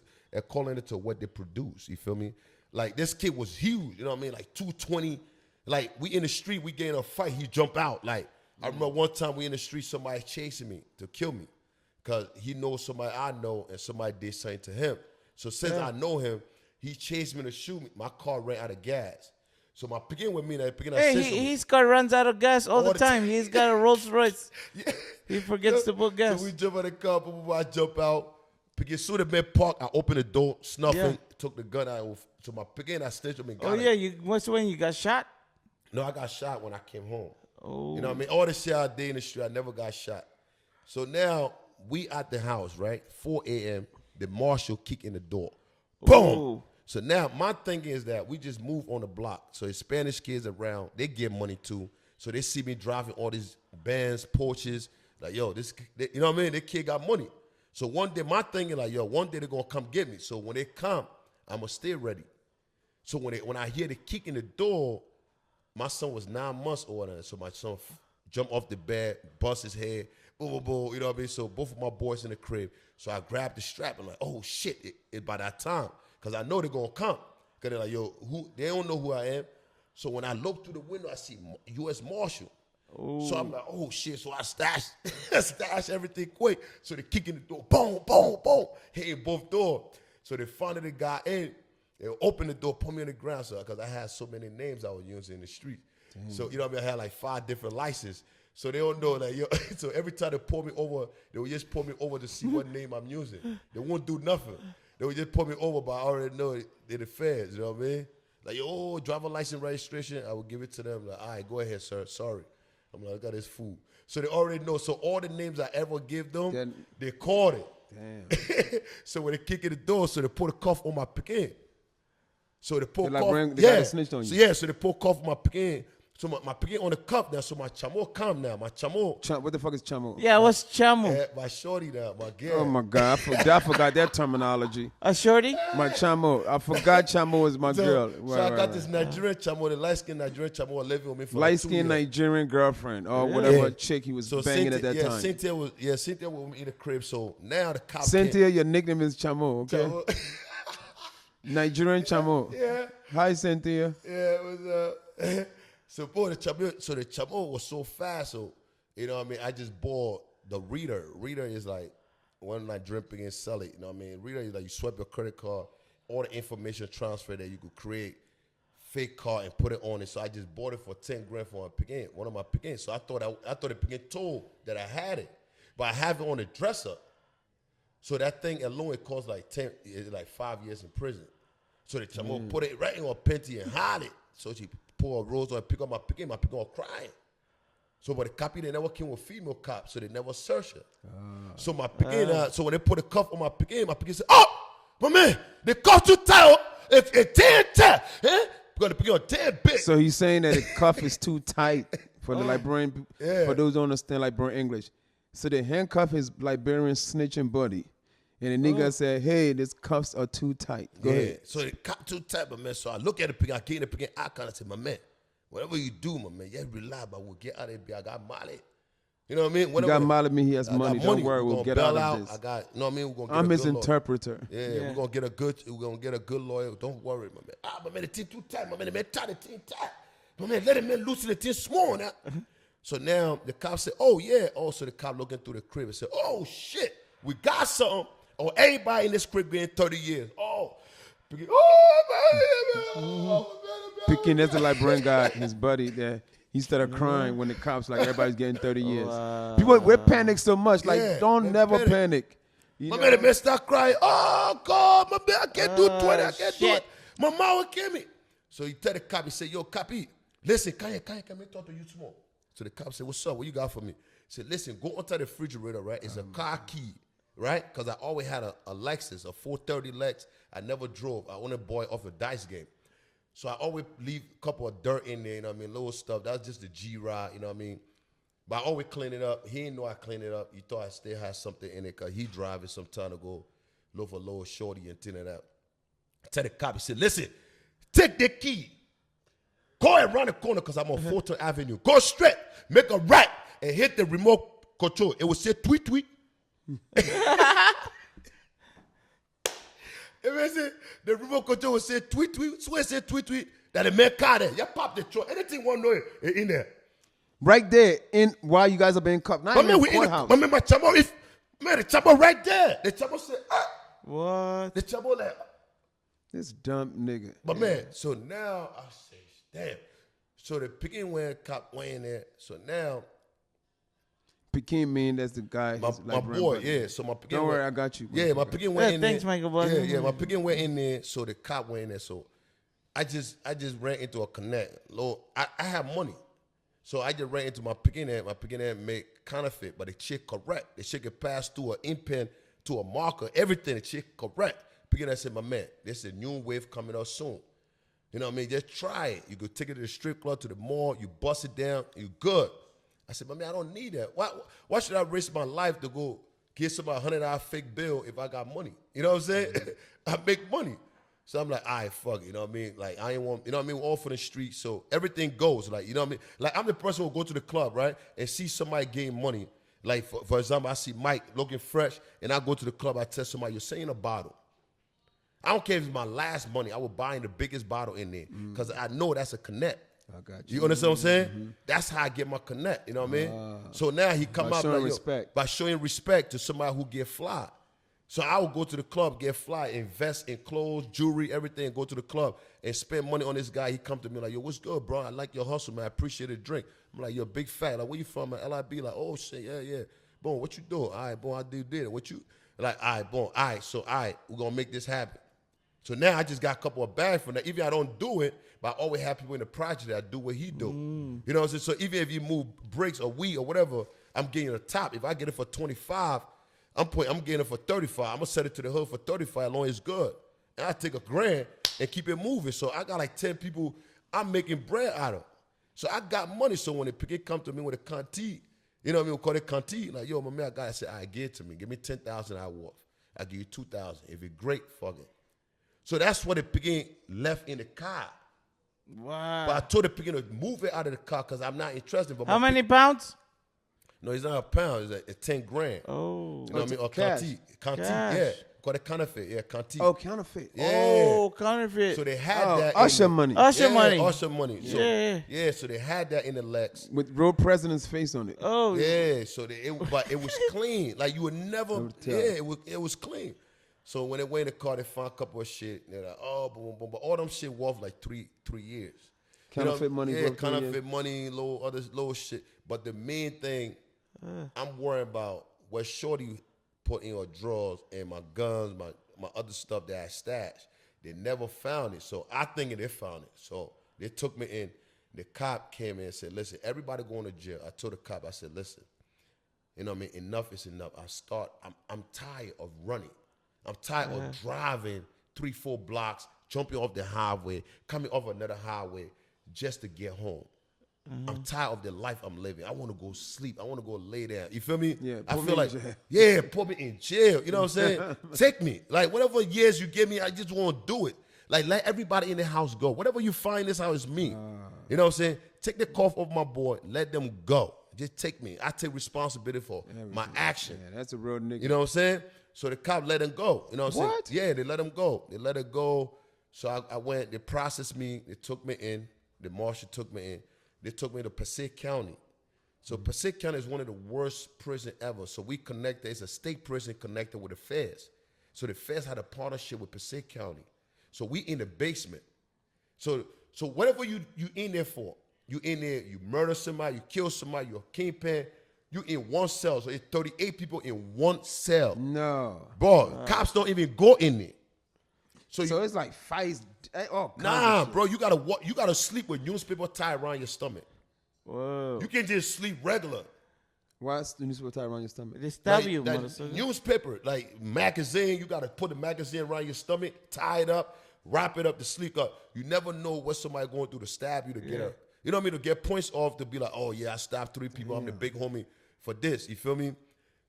to what they produce. You feel me? Like this kid was huge. You know what I mean? Like 220. Like we in the street, we get in a fight. He jump out. Like I remember one time we in the street, somebody chasing me to kill me. Because he knows somebody I know and somebody did something to him. So since I know him, he chased me to shoot me. My car ran out of gas. So my picking with me, his car runs out of gas all the time. He's got a Rolls Royce. Yeah. He forgets to put gas. So we jump out of the car, I jump out. Picking soon the man parked, I opened the door, snuffing, took the gun out. So my picking, I snitched him and got it. What's when you got shot? No, I got shot when I came home. Oh. You know what I mean? All the shit I did in the street, I never got shot. So now we at the house, right? 4 a.m., the marshal kick in the door. Boom! Ooh. So now my thing is that we just move on the block. So Spanish kids around, they get money too. So they see me driving all these Benz, Porsches. Like, yo, you know what I mean? This kid got money. So one day, my thing is like, yo, one day they're going to come get me. So when they come, I'm going to stay ready. So when I hear the kick in the door, my son was 9 months older. So my son jumped off the bed, bust his head. Boom, boom, boom, you know what I mean? So both of my boys in the crib. So I grabbed the strap and like, oh shit, it by that time. Because I know they're going to come. Because they're like, yo, they don't know who I am. So when I look through the window, I see U.S. Marshal. Ooh. So I'm like, oh shit. So I stash everything quick. So they kick in the door, boom, boom, boom, hitting both doors. So they finally the guy in. They opened the door, put me on the ground. So because I had so many names I was using in the street. Damn. So, you know what I mean? I had like 5 different licenses. So they don't know like yo. So every time they pull me over, they will just pull me over to see what name I'm using. They won't do nothing. They will just pull me over, but I already know they're the feds. You know what I mean? Like yo, driver license registration. I will give it to them. Like, all right, go ahead, sir. Sorry. I'm like, I got this food. So they already know. So all the names I ever give them, they caught it. Damn. So when they kick in the door, so they put a cuff on my Pekin. So they put Like cuff. they got a snitch on you. So yeah, so they put cuff on my Pekin. So my Pekin on the cuff now. So my chamo come now. My chamo. What the fuck is chamo? Yeah, what's chamo? My shorty now. My girl. Oh my God, I forgot that terminology. A shorty? My chamo. I forgot chamo is my girl. So I got this Nigerian chamo, the light-skinned Nigerian chamo living with me for light-skinned Nigerian girlfriend or whatever chick he was banging at that time. Cynthia was with me in the crib. So now the cop Cynthia, your nickname is Chamo, okay? Chamo. Nigerian Chamo. Yeah. Hi, Cynthia. Yeah, it was so boy, the chamo was so fast. So you know what I mean. I just bought the reader. Reader is like when I drink and sell it. You know what I mean. Reader is like you swipe your credit card, all the information transfer that you could create fake card and put it on it. So I just bought it for 10 grand for my Pekin, one of my Pekin. So I thought the Pekin told that I had it, but I have it on the dresser. So that thing alone it costs like 5 years in prison. So the chamo put it right in her panty and hide it. So she pour a rose on and pick up my Pekin was crying. So but the cop they never came with female cops, so they never searched her. So my Pekin, so when they put a cuff on my Pekin said, "Oh, my man, they cuff too tight. It's 10 tight, eh? Because the Pekin was 10 big." So he's saying that the cuff is too tight for the Liberian. For those who don't understand Liberian English, so they handcuff his Liberian snitching buddy. And the nigga said, "Hey, these cuffs are too tight." Go ahead. So the cuff too tight, my man. So I look at the Pekin, I get in the Pekin icon, I say, "My man, whatever you do, my man, you rely, but we'll get out of here. I got Molly." You know what I mean? You got Molly me, he has money. Don't worry, we'll get out of this. I got, you know what I mean? We're gonna get I'm a his good interpreter. lawyer. We're gonna get a good lawyer. Don't worry, my man. My man, the team too tight, my man. The man tie the team tight. My man, let the man loosen the team small now. So now the cop said, "Oh yeah." Also the cop looking through the crib and said, "Oh shit, we got something. Oh, everybody in this crib getting 30 years. Oh, man. Pekin, that's the Liberian guy, his buddy there. He started crying when the cops like everybody's getting 30 years. People we panic so much, like don't never panic. My man, the man start crying. "Oh God, my man, I can't do 20. I can't do it. My mom will kill me." So he tell the cop, he said, "Yo, copy, listen, can you talk to you tomorrow?" So the cop said, "What's up? What you got for me?" He said, "Listen, go onto the refrigerator, right? It's a car key." Right? Because I always had a Lexus, a 430 Lex. I never drove. I only bought it off a dice game. So I always leave a couple of dirt in there, you know what I mean? Little stuff. That's just the G-Rod, you know what I mean? But I always clean it up. He didn't know I cleaned it up. He thought I still had something in it because he driving some time to go look for a little shorty and thing like that. I tell the cop, he said, "Listen, take the key. Go around the corner because I'm on Fulton Avenue. Go straight, make a right, and hit the remote control. It will say tweet, tweet. The remote control will say tweet, tweet. So it say tweet, tweet. That the man car there. You pop the truck. Anything one know it in there. Right there, in while you guys are being cuffed. Not in the courthouse. My chamo, the chamo right there. The chamo said, What? The chamo like, This dumb nigga. but man, so now I say, damn. So the Pekin cop went in there. So now Pekin mean that's the guy. my boy, yeah. So my Pekin Don't worry, I got you. Yeah, my Pekin went in there. Thanks, Michael Boy. Yeah, my Pekin went in there. So the cop went in there. So I just ran into a connect. Lord, I have money. So I just ran into my Pekin there. My Pekin there make counterfeit, but the chick correct. The chick can pass through an ink pen to a marker, everything. The chick correct. Pekin there said, "My man, there's a new wave coming up soon. You know what I mean? Just try it. You go take it to the strip club, to the mall, you bust it down, you good." I said, "My man, I don't need that. Why should I risk my life to go get somebody $100 fake bill if I got money?" You know what I'm saying? I make money. So I'm like, all right, fuck it. You know what I mean? Like, I ain't want, you know what I mean? We're all for the street. So everything goes. Like, you know what I mean? Like, I'm the person who go to the club, right? And see somebody gain money. Like, for example, I see Mike looking fresh, and I go to the club, I tell somebody, "You're saying a bottle." I don't care if it's my last money. I will buy the biggest bottle in there because I know that's a connect. I got you. You understand what I'm saying? That's how I get my connect. You know what I mean? So now he come out showing like, respect. by showing respect to somebody who get fly. So I would go to the club, get fly, invest in clothes, jewelry, everything, go to the club and spend money on this guy. He come to me like, "Yo, what's good, bro? I like your hustle, man. I appreciate a drink." I'm like, you're a big fat. Like, where you from? Like, LIB. Like, oh, shit, yeah. Boom, what you doing? All right, boom, I did it. What you, like, all right, boom, all right, so, all right, we're going to make this happen. So now I just got a couple of bags from that. Even if I don't do it, but I always have people in the project that I do what he do. You know what I'm saying? So even if you move bricks or weed or whatever, I'm getting a top. If I get it for 25, I'm getting it for 35. I'm going to set it to the hood for 35 as long as it's good. And I take $1,000 and keep it moving. So I got like 10 people I'm making bread out of. So I got money. So when they come to me with a canteen, you know what I mean? We call it canteen. Like, yo, my man, I said, all right, give it to me. Give me 10,000 I worth. I give you 2,000. If it's great, fuck it. So that's what the picking left in the car. Wow. But I told the picking to move it out of the car because I'm not interested. But how many pounds? No, it's not a pound. It's 10 grand. Oh. You know what I mean? Or cash. Canteen, Cash. yeah. Called it counterfeit. Yeah, canteen. Oh, counterfeit. Yeah. Oh, counterfeit. So they had that. Usher money. Usher money. Usher money. So, Yeah. Yeah, so they had that in the Lex. With real president's face on it. Oh. Yeah, so but it was clean. Like you would never, it was clean. So when they went in the car, they found a couple of shit. They're like, oh, boom, boom, but all them shit worth like three years. Counterfeit money. Yeah, counterfeit money, little shit. But the main thing I'm worried about was Shorty put in her drawers and my guns, my other stuff that I stashed. They never found it. So I think they found it. So they took me in. The cop came in and said, listen, everybody going to jail. I told the cop, I said, listen, you know what I mean? Enough is enough. I'm tired of running. I'm tired of driving 3-4 blocks, jumping off the highway, coming off another highway just to get home. I'm tired of the life I'm living. I want to go sleep. I want to go lay down. You feel me? Yeah, I put feel me like, in jail. yeah, put me in jail. You know what I'm saying? Take me. Like, whatever years you give me, I just want to do it. Like, let everybody in the house go. Whatever you find, this house is me. You know what I'm saying? Take the cough off my boy. Let them go. Just take me. I take responsibility for my action. Yeah, that's a real nigga. You know what I'm saying? So the cop let him go. You know what I'm What? saying? Yeah, they let him go. They let it go. So I went, they processed me. They took me in. The marshal took me in. They took me to Passaic County. So Passaic County is one of the worst prison ever. So we connected. It's a state prison connected with the feds. So the feds had a partnership with Passaic County. So we in the basement. So whatever you in there for, you in there, you murder somebody, you kill somebody, you're a kingpin, you in one cell. So it's 38 people in one cell. No. Bro, cops don't even go in there. So it's like fights. Oh, nah, bro, you gotta sleep with newspaper tied around your stomach. Whoa. You can't just sleep regular. Why is the newspaper tied around your stomach? They stab Like, you, like motherfucker. newspaper, like magazine, you gotta put the magazine around your stomach, tie it up, wrap it up to sleep up. You never know what somebody going through to stab you to get up. You know what I mean? To get points off to be like, oh yeah, I stabbed 3 people. I'm the big homie for this. You feel me?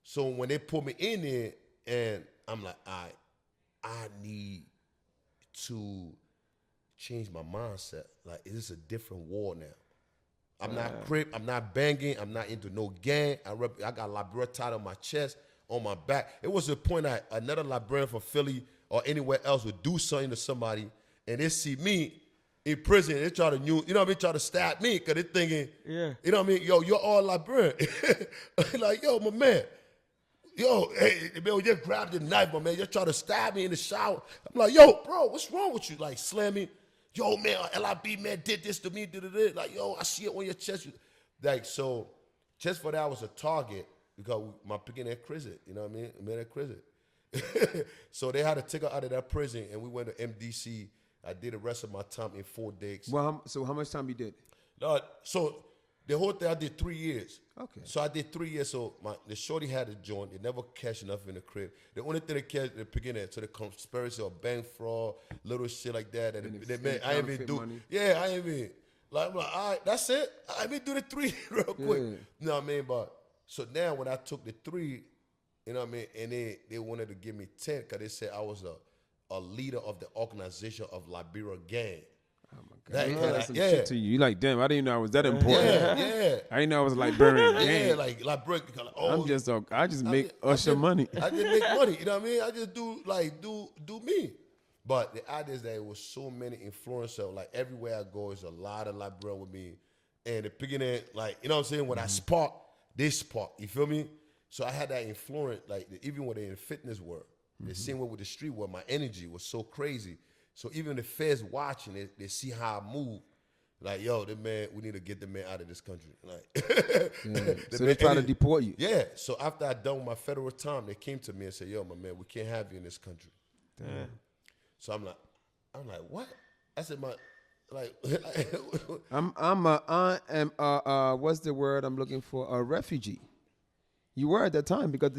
So when they put me in there, and I'm like, I need to change my mindset. Like, is this a different war now? I'm not crip. I'm not banging. I'm not into no gang. I got Liberia tied on my chest, on my back. It was a point that another Liberian from Philly or anywhere else would do something to somebody, and they see me in prison. They try to, you know what I mean, try to stab me because they thinking, you know what I mean, yo, you're all Liberian. Like, yo, my man. Yo, hey, man, just grab the knife, my man. Just try to stab me in the shower. I'm like, yo, bro, what's wrong with you? Like, slam me. Yo, man, LIB, man, did this to me, did it. Like, yo, I see it on your chest. Like, so, just for that, I was a target because my picking at prison, you know what I mean? I'm in that prison. So they had to take her out of that prison, and we went to MDC. I did the rest of my time in 4 days. Well, so how much time you did? So the whole thing, I did 3 years. Okay. So I did 3 years. So the shorty had a joint. They never cashed enough in the crib. The only thing they cashed, they picking at, so the conspiracy of bank fraud, little shit like that. And I ain't even do. Money. Yeah, I ain't even. Like, I'm like, all right, that's it. I been do the 3 real quick. You know what I mean? But so now when I took the 3, you know what I mean, and they wanted to give me 10 because they said I was a leader of the organization of Liberia gang. Oh my God. That's some yeah. shit to you. You like, damn, I didn't know I was that important. Yeah. I didn't know I was like Liberian. Yeah, like Liberia. Oh, I just make Usher money. I just make money. You know what I mean? I just do me. But the idea is that it was so many influencers. Like everywhere I go, there's a lot of Liberian with me. And the beginning, like, you know what I'm saying? When I spark, they spark. You feel me? So I had that influence, like even when they in the fitness world, the same way with the street world, my energy was so crazy. So even the feds watching it, they see how I move. Like, yo, the man, we need to get the man out of this country. Like, So they try to deport you. Yeah. So after I done my federal time, they came to me and said, yo, my man, we can't have you in this country. Damn. So I'm like, what? I said, like, I am what's the word I'm looking for? A refugee. You were at that time because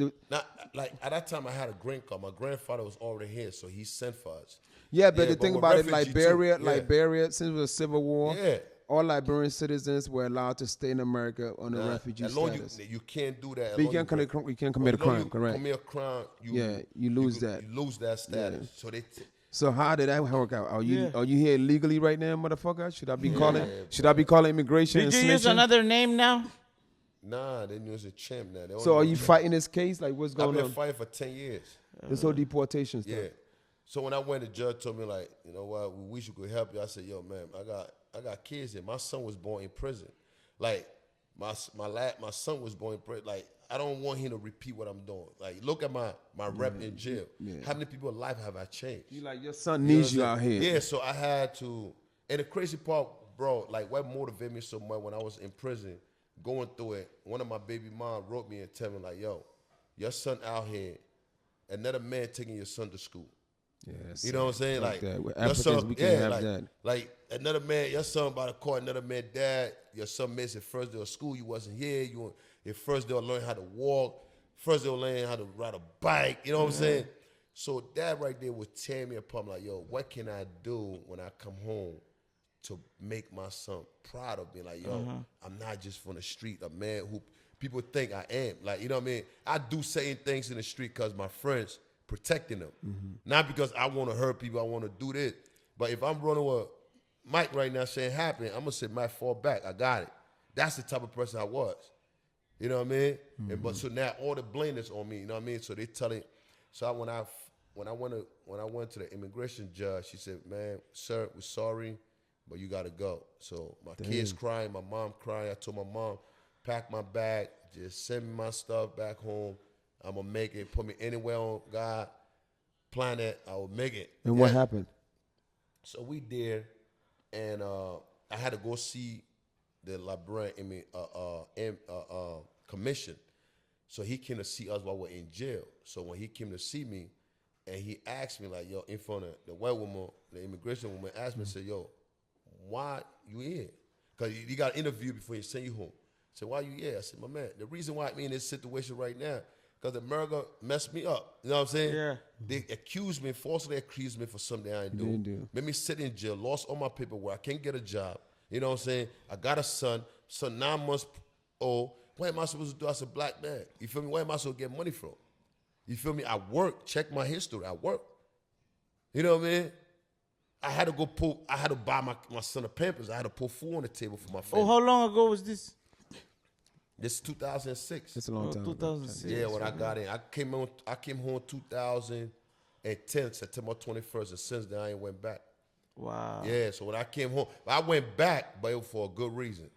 like at that time I had a green card. My grandfather was already here, so he sent for us. yeah, but the thing we're about it, refugee Liberia, too. Yeah. Liberia, since it was a civil war, Yeah. all Liberian citizens were allowed to stay in America on a refugee As long status. you can't do that. But you can't commit a crime, correct? Commit a crime, you lose that. You lose that status. So So how did that work out? Are you here illegally right now, motherfucker? Should I be calling? Should bro. I be calling immigration? Did and you use snitching? another name now? Nah, they use a champ now. They So only are know you champ. fighting this case? Like what's I've going been on? fighting for 10 years. This whole deportation stuff. Yeah. So when I went, the judge told me like, you know what, we wish we could help you. I said, yo, man, I got kids here. My son was born in prison. Like my son was born in prison. Like I don't want him to repeat what I'm doing. Like look at my rep in jail. Yeah. How many people's life have I changed? You like your son needs you what I'm out saying? here. Yeah, so I had to. And the crazy part, bro, like what motivated me so much when I was in prison, going through it. One of my baby mom wrote me and tell me like, yo, your son out here, another man taking your son to school. Yes, You know what I'm saying? Like that. With your Africans, son, we can't have like, that. Like another man, your son about to call another man dad. Your son missed his first day of school. You wasn't here. Your first day of learning how to walk. First day of learning how to ride a bike. You know what I'm saying? So that right there was tearing me apart. I'm like, yo, what can I do when I come home to make my son proud of me? Like, yo, I'm not just from the street, a man who people think I am. Like, you know what I mean? I do certain things in the street because my friends protecting them. Not because I want to hurt people, I want to do this. But if I'm running with Mike right now saying happen, I'm going to say, Mike, fall back. I got it. That's the type of person I was. You know what I mean? But so now all the blame is on me. You know what I mean? So they telling. So when I went to the immigration judge, she said, "Man, sir, we're sorry, but you got to go." So my kids crying, my mom crying. I told my mom, pack my bag, just send me my stuff back home. I'm gonna make it. Put me anywhere on God planet. I will make it. And what happened? So we did, and I had to go see the Liberian commission. So he came to see us while we're in jail. So when he came to see me, and he asked me like, yo, in front of the white woman, the immigration woman asked me, said, yo, why you here? Because you got an interview before you send you home. I said, why you here? I said, my man, the reason why I'm in this situation right now, because America messed me up. You know what I'm saying? Yeah. They falsely accused me for something I didn't do. Made me sit in jail, lost all my paperwork. I can't get a job. You know what I'm saying? I got a son 9 months old. What am I supposed to do as a black man? You feel me? Where am I supposed to get money from? You feel me? I work. Check my history. I work. You know what I mean? I had to buy my son a Pampers. I had to put food on the table for my family. Oh, how long ago was this? This is 2006. It's a long time. 2006. Yeah, when I got in. I came home 2010, September 21st, and since then I ain't went back. Wow. Yeah, so when I came home, I went back, but it was for a good reason.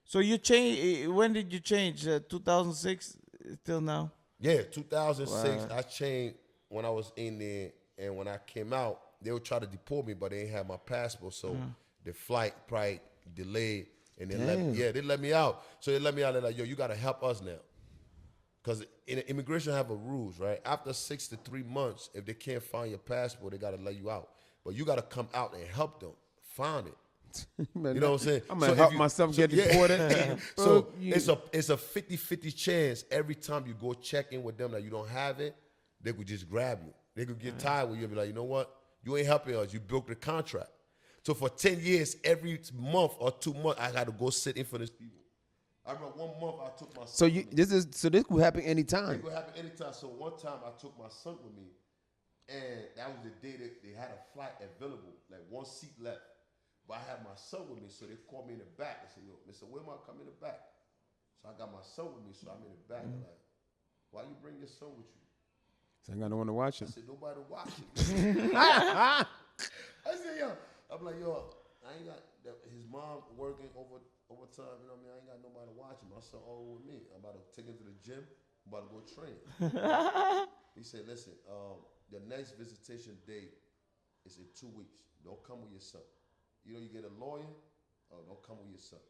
So you changed. When did you change? 2006 till now. Yeah, 2006. Wow. I changed when I was in there, and when I came out, they would try to deport me, but they didn't have my passport, so the flight probably delayed, and they let me out. So they let me out. They're like, yo, you got to help us now, because in immigration have a rules, right? After 6 to 3 months, if they can't find your passport, they got to let you out, but you got to come out and help them find it. Man, You know what I'm saying? I'm gonna help myself get deported. So You- it's a 50-50 chance every time you go check in with them that you don't have it, they could just grab you. They could get tired with you and be like, you know what? You ain't helping us. You broke the contract. So for 10 years, every month or 2 months, I got to go sit in for these people. I remember 1 month I took my son with me. this could happen anytime. It could happen anytime. So one time I took my son with me, and that was the day that they had a flight available, like one seat left. But I had my son with me, so they called me in the back. They said, yo, Mr. Wilmot, come in the back. So I got my son with me, so I'm in the back. They're like, why you bring your son with you? So I got no one to watch I it. said, nobody watching. I said, yo. I'm like, yo, I ain't got his mom working overtime, you know what I mean? I ain't got nobody watching. My son all with me. I'm about to take him to the gym. I'm about to go train. He said, listen, the next visitation date is in 2 weeks. Don't come with your son. You know, you get a lawyer, Oh, don't come with your son.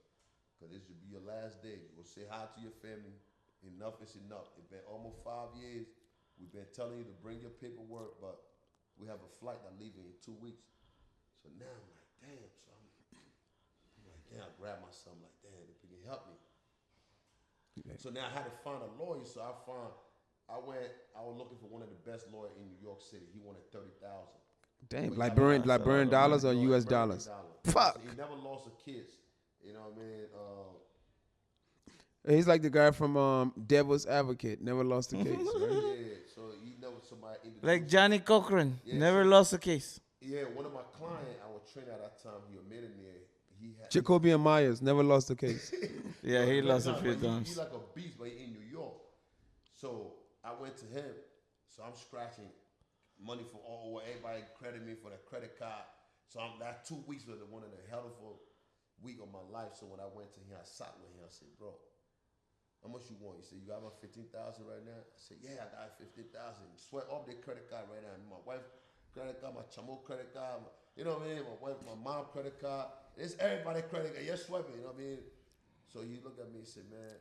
Because this should be your last day. Go say hi to your family. Enough is enough. It's been almost 5 years. We've been telling you to bring your paperwork, but we have a flight that leaving in 2 weeks. So now I'm like, damn. So I'm like, damn, I grab my son. I'm like, damn, if you can help me. So now I had to find a lawyer. So I was looking for one of the best lawyers in New York City. He wanted $30,000. Damn, But Liberian dollars or U.S. dollars? Fuck. He never lost a case. You know what I mean? He's like the guy from Devil's Advocate. Never lost a case, right? Yeah, so he never somebody Like Johnny Cochran, never lost a case. Yeah, one of my clients, I was training at that time. He a millionaire. He had Jacobian Myers never lost a case. Yeah, he lost a few times. He's like a beast, but he in New York. So I went to him. So I'm scratching money for all. Everybody credit me for the credit card. So that 2 weeks was one of the helpful week of my life. So when I went to him, I sat with him. I said, bro, how much you want? He said, you got my 15,000 right now? I said, yeah, I got 15,000. Sweat off the credit card right now. My wife credit card, my chamo credit card, you know what I mean? My wife, my mom credit card. It's everybody credit card. You're sweating, you know what I mean? So he looked at me and said, man,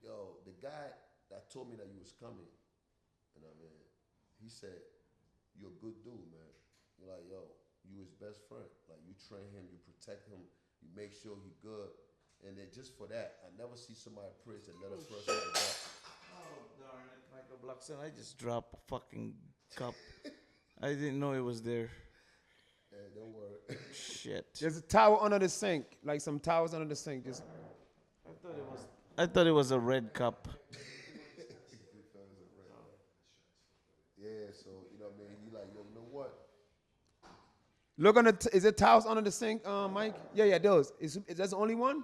yo, the guy that told me that you was coming, you know what I mean? He said, you're a good dude, man. You're like, yo, you his best friend. Like, you train him, you protect him, you make sure he good. And then just for that, I never see somebody praise another person like that. Oh, darn it, Michael Blackson. I just dropped a fucking cup. I didn't know it was there. Hey, don't worry. Shit. There's a towel under the sink, like some towels under the sink. Just I thought it was a red cup. Yeah, so, you know what I mean? He like, yo, you know what? look on the. Is there towels under the sink, Mike? Yeah, those. Is that the only one?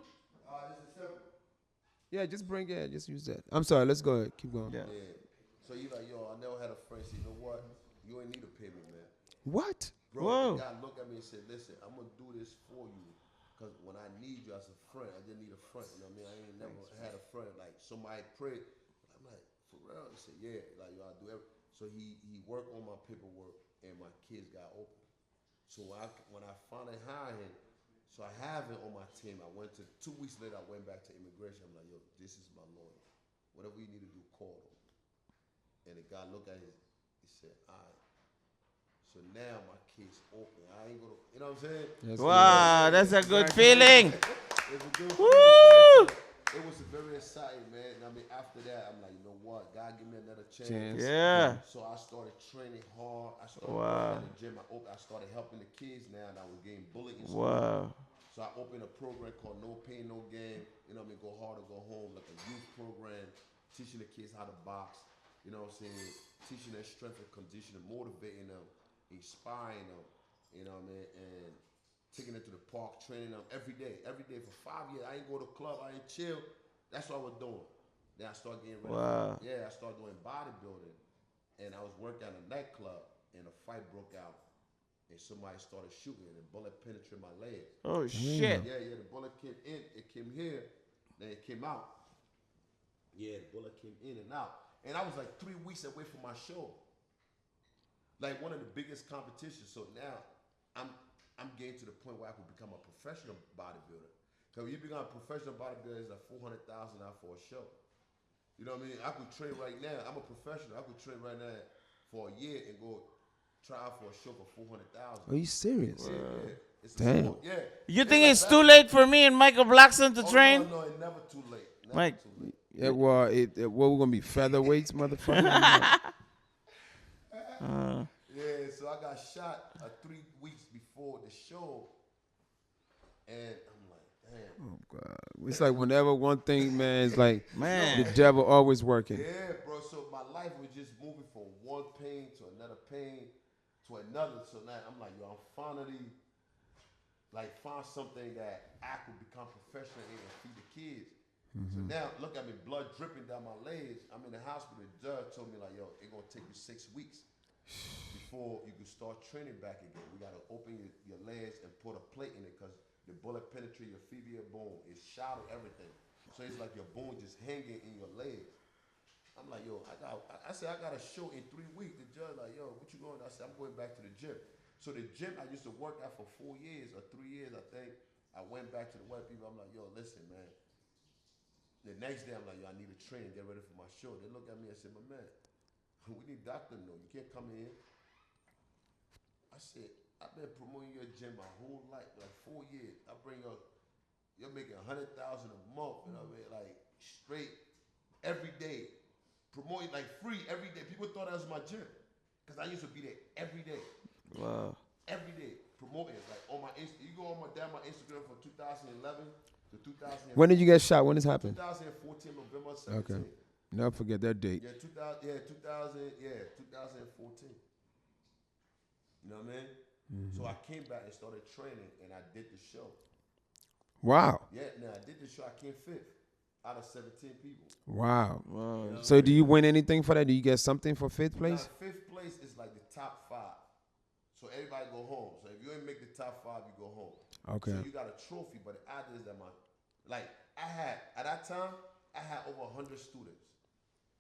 Yeah, just bring it. Just use that. I'm sorry. Let's go ahead. Keep going. Yeah. Yeah. So you like, yo, I never had a friend say, you know what? You ain't need to pay me, man. What? Bro, Whoa. the guy looked at me and said, listen, I'm going to do this for you. Because when I need you as a friend, I just need a friend. You know what I mean? I ain't never had a friend. Like, somebody prayed. I'm like, for real? He said, yeah. Like, yo, I do everything. So he worked on my paperwork, and my kids got open. So when I finally hired him, so I have him on my team. I went to 2 weeks later. I went back to immigration. I'm like, yo, this is my lawyer. Whatever you need to do, call him. And the guy looked at it. He said, all right. So now my case open. I ain't gonna, you know what I'm saying? Wow, that's a good feeling. It's a good Woo! feeling. It was very exciting, man. And I mean, after that, I'm like, you know what? God, give me another chance. Yeah. So I started training hard. I started Wow. going to the gym. I started helping the kids now, and I was getting bullied in school. Wow. So I opened a program called No Pain, No Gain. You know what I mean? Go hard or go home, like a youth program, teaching the kids how to box. You know what I'm saying? Teaching their strength and conditioning, motivating them, inspiring them. You know what I mean? And taking them to the park, training them every day for 5 years. I ain't go to the club, I ain't chill. That's what I was doing. Then I started getting ready. Wow. Yeah, I started doing bodybuilding. And I was working at a nightclub, and a fight broke out. And somebody started shooting, and the bullet penetrated my leg. Oh, shit. Yeah, the bullet came in, it came here, then it came out. Yeah, the bullet came in and out. And I was like 3 weeks away from my show. Like one of the biggest competitions. So now I'm getting to the point where I could become a professional bodybuilder. Because when you become a professional bodybuilder, it's like $400,000 for a show. You know what I mean? I could train right now. I'm a professional. I could train right now for a year and go try out for a show for $400,000. Are you serious? Yeah. It's a Damn. sport. Yeah. You think it's too late for me and Michael Blackson to train? No, it's never too late. Never Mike. too late. Yeah, well, we're gonna be featherweights, motherfucker. Yeah, so I got shot 3 weeks before the show, and I'm like, damn. Oh God, it's like whenever one thing, man, it's like Man. the devil always working. Yeah, bro. So my life was just moving from one pain to another pain to another. So now I'm like, yo, I'm finally find something that I could become professional in and feed the kids. So now, look at me, blood dripping down my legs. I'm in the hospital. The judge told me like, yo, it's gonna take you 6 weeks before you can start training back again. We gotta open your legs and put a plate in it because the bullet penetrated your fibula bone. It shattered everything. So it's like your bone just hanging in your legs. I'm like, yo, I said I got a show in 3 weeks. The judge like, yo, what you going? I said, I'm going back to the gym. So the gym I used to work at for 4 years or 3 years, I think. I went back to the white people. I'm like, yo, listen, man. The next day, I'm like, yo, I need a train, get ready for my show. They look at me and say, my man, we need doctor to know. You can't come in. I said, I've been promoting your gym my whole life, like 4 years. I bring up, you're making $100,000 a month, you know what I mean? Like straight every day, promoting like free every day. People thought that was my gym, cause I used to be there every day. Wow. Every day promoting, like on my you go on my Instagram from 2011 to 2000. When did you get shot? When this happened? 2014 November 17th. Okay. Never forget that date. Yeah, 2014. You know what I mean? Mm-hmm. So I came back and started training, and I did the show. Wow. Yeah, now I did the show. I came 5th out of 17 people. Wow. You know So do you win anything for that? Do you get something for 5th place? Now, 5th place is like the top 5. So everybody go home. So if you ain't make the top 5, you go home. Okay. So you got a trophy, but the idea is that at that time, I had over 100 students.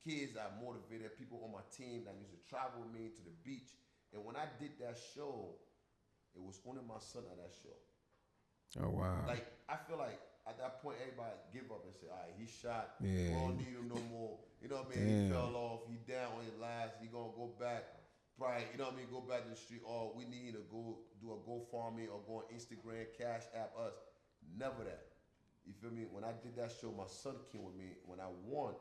Kids that motivated, people on my team that used to travel with me to the beach. And when I did that show, it was only my son at that show. Oh, wow. Like, I feel like at that point, everybody give up and say, all right, he shot. Yeah. We don't need him no more. You know what I mean? Damn. He fell off. He down on his last. He going to go back. Probably, you know what I mean? Go back to the street. Or we need to go do a GoFundMe or go on Instagram, Cash App us. Never that. You feel me? When I did that show, my son came with me. When I won,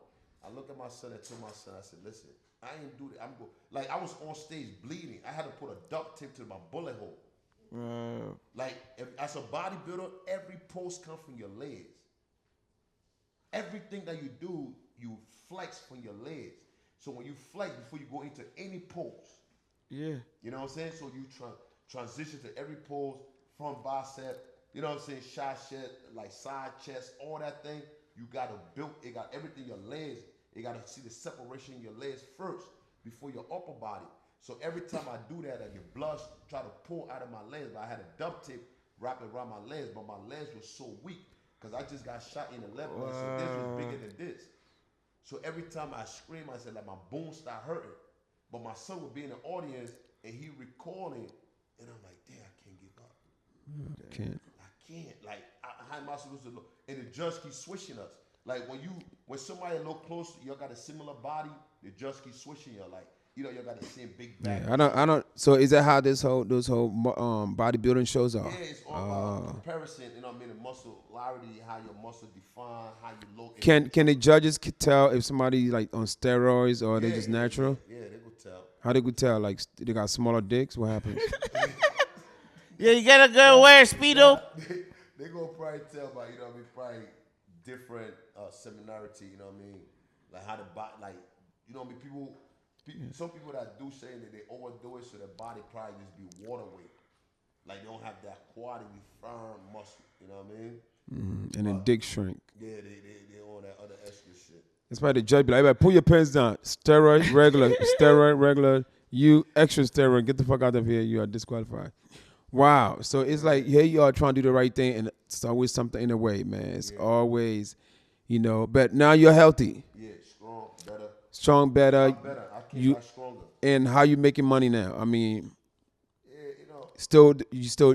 I looked at my son and told my son, I said, listen, I ain't do that. I was on stage bleeding. I had to put a duct tape to my bullet hole. Like, as a bodybuilder, every pose comes from your legs. Everything that you do, you flex from your legs. So when you flex before you go into any pose, yeah, you know what I'm saying? So you transition to every pose, front bicep, you know what I'm saying? Shot chest, like side chest, all that thing. You got to build. It got everything. Your legs. You got to see the separation in your legs first before your upper body. So every time I do that, I get blood try to pull out of my legs. But I had a duct tape wrapped around my legs, but my legs were so weak because I just got shot in the left leg. So this was bigger than this. So every time I scream, I said like my bones start hurting. But my son would be in the audience and he recording, and I'm like, damn, I can't give up. I can't. Like, how am I supposed to look? And the judge keeps switching us. Like when somebody look close, y'all got a similar body, the judge keeps switching you. Like, you know, you got the same big back. Yeah, I don't. So is that how those whole bodybuilding shows are? Yeah, it's all about comparison. You know what I mean? The muscularity, how your muscle define, how you look. Can the judges tell if somebody like on steroids or they just natural? Yeah, they could tell. How they could tell? Like they got smaller dicks? What happens? Yeah, you got a girl wear Speedo. They gonna probably tell by, you know what I mean, probably different similarity, you know what I mean? Like how the body, like, you know what I mean? People, some people that do say that they overdo it so their body probably just be water weight. Like they don't have that quality, firm muscle, you know what I mean? And then dick shrink. Yeah, they on that other extra shit. That's why the judge be like, pull your pants down. Steroid, regular. Steroid, regular. You extra steroid. Get the fuck out of here. You are disqualified. Wow. So it's like, here you are trying to do the right thing, and it's always something in the way, man. It's always, you know. But now you're healthy. Yeah, strong, better. Strong, better. I'm better. I came back stronger. And how you making money now? I mean, yeah, you know.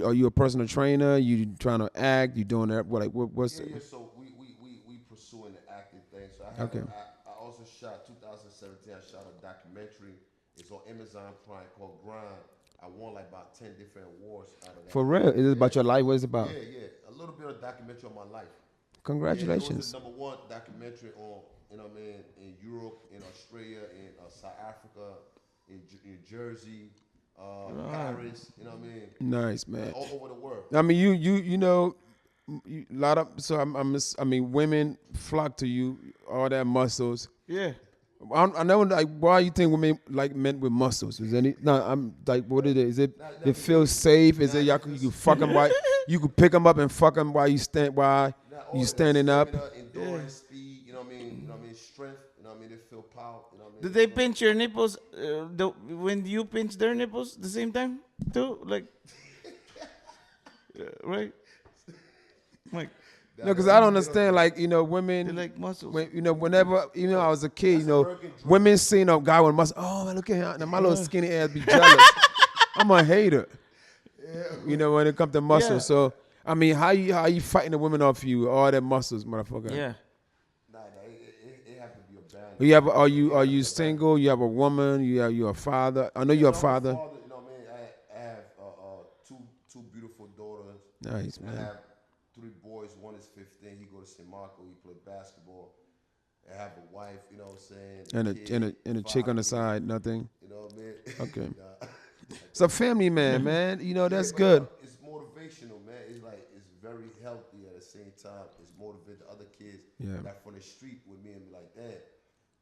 Are you a personal trainer? You trying to act? You doing that? What's yeah, so we pursuing the acting thing. So I also shot 2017. I shot a documentary. It's on Amazon Prime called Grind. I won like about 10 different awards out of that. For real? Is it about your life? What is it about? Yeah. A little bit of documentary on my life. Congratulations. Yeah, it was the #1 documentary on, you know what I mean, in Europe, in Australia, in South Africa, in Jersey, Paris, you know what I mean? Nice, man. All over the world. I mean, you know, a lot of, so I mean, women flock to you, all that muscles. Yeah. I know, like, why you think women like men with muscles? Is any? No, I'm like, what is it? Is it? It feels safe? Is it? You can fuck them while you can pick them up and fuck them while you standing up. Endurance, speed, you know what I mean? You know what I mean? Strength, you know what I mean? They feel power, you know what I mean? Do they pinch your nipples when you pinch their nipples the same time too? Like, right? Like. No, because I don't understand, like, you know, women, They like muscles. Whenever, you know, I was a kid, you know, women seen a guy with muscle, oh, man, look at him, and my little skinny ass be jealous. I'm a hater, you know, when it comes to muscle. Yeah. So I mean, how you fighting the women off you? All that muscles, motherfucker. Yeah. Nah, it have to be a balance. Are you single? You have a woman? You a father? I know you're a father. You know what I mean? I have two beautiful daughters. Nice, I man. have 3 boys. One is 15. He go to St. Marco. He play basketball. I have a wife. You know what I'm saying? And a chick on the side. Nothing. You know what I mean? Okay. Nah. It's a family man. You know that's good. It's motivational, man. It's like it's very healthy at the same time. It's motivated the other kids that from the street with me and be like, damn,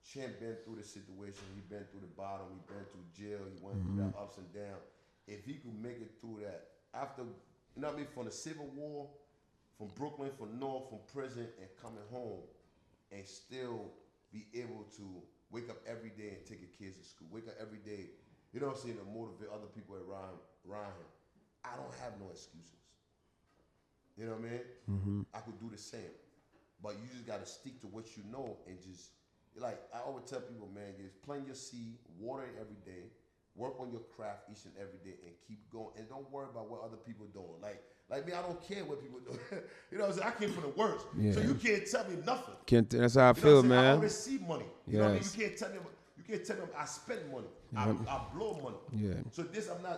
Champ been through the situation. He been through the bottom. He been through jail. He went through that ups and downs. If he could make it through that after, you know what I mean, from the Civil War, from Brooklyn, from North, from prison, and coming home, and still be able to wake up every day and take your kids to school. Wake up every day. You know what I'm saying? To motivate other people around him. I don't have no excuses. You know what I mean? Mm-hmm. I could do the same. But you just got to stick to what you know and just, like, I always tell people, man, just plant your seed, water it every day, work on your craft each and every day, and keep going. And don't worry about what other people doing. Like me, I don't care what people do. You know what I'm saying? I came from the worst. Yeah. So you can't tell me nothing. That's how I feel, I man. always see money. You know what I mean? Yes. You can't tell me I spend money. Yep. I blow money. Yeah. So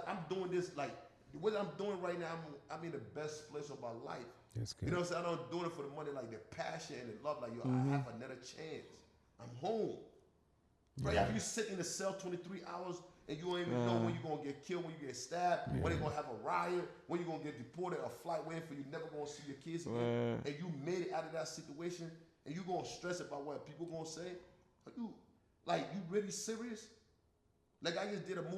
I'm doing this like what I'm doing right now. I'm in the best place of my life. That's good. You know what I'm saying? I don't do it for the money, like the passion and the love. Like, I have another chance. I'm home. Right? If you sit in the cell 23 hours and you don't even know when you're going to get killed, when you get stabbed, when they're going to have a riot, when you're going to get deported, a flight waiting for you, never going to see your kids again, and you made it out of that situation, and you're going to stress about what people going to say? Are you, like, you really serious? Like, I just did another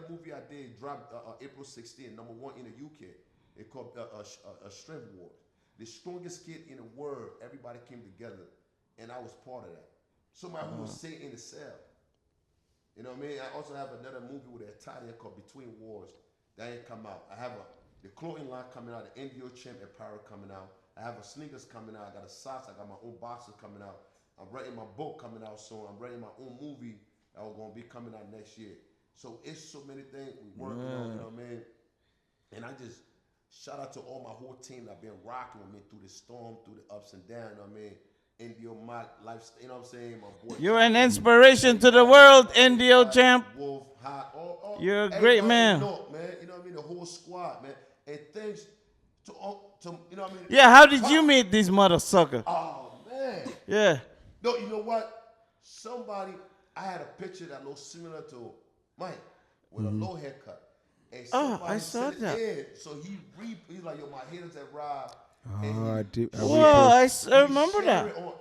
movie I did dropped April 16th, #1 in the UK. It called Strength Wars. The strongest kid in the world, everybody came together, and I was part of that. Somebody who was sitting in the cell. You know what I mean? I also have another movie with an Italian called Between Wars. That ain't come out. I have the clothing line coming out, the Indio Champ Apparel coming out. I have a sneakers coming out. I got a socks. I got my own boxes coming out. I'm writing my book coming out soon. I'm writing my own movie that was gonna be coming out next year. So it's so many things we working on. You know what I mean? And I just shout out to all my whole team that been rocking with me through the storm, through the ups and downs. You know what I mean? Indio Mike, lifestyle. You know what I'm saying? My boy. You're an inspiration to the world, Indio Champ. Wolf, Hot, all You're a great man. North, man. You know what I mean? The whole squad, man. And thanks to you know what I mean? Yeah, how did you meet this mother sucker? Oh man. Yeah. No, you know what? I had a picture that looked similar to Mike with a low haircut. And I saw that. So he's like, yo, my hair is at Rob. Oh, I do. Whoa, I remember that. It on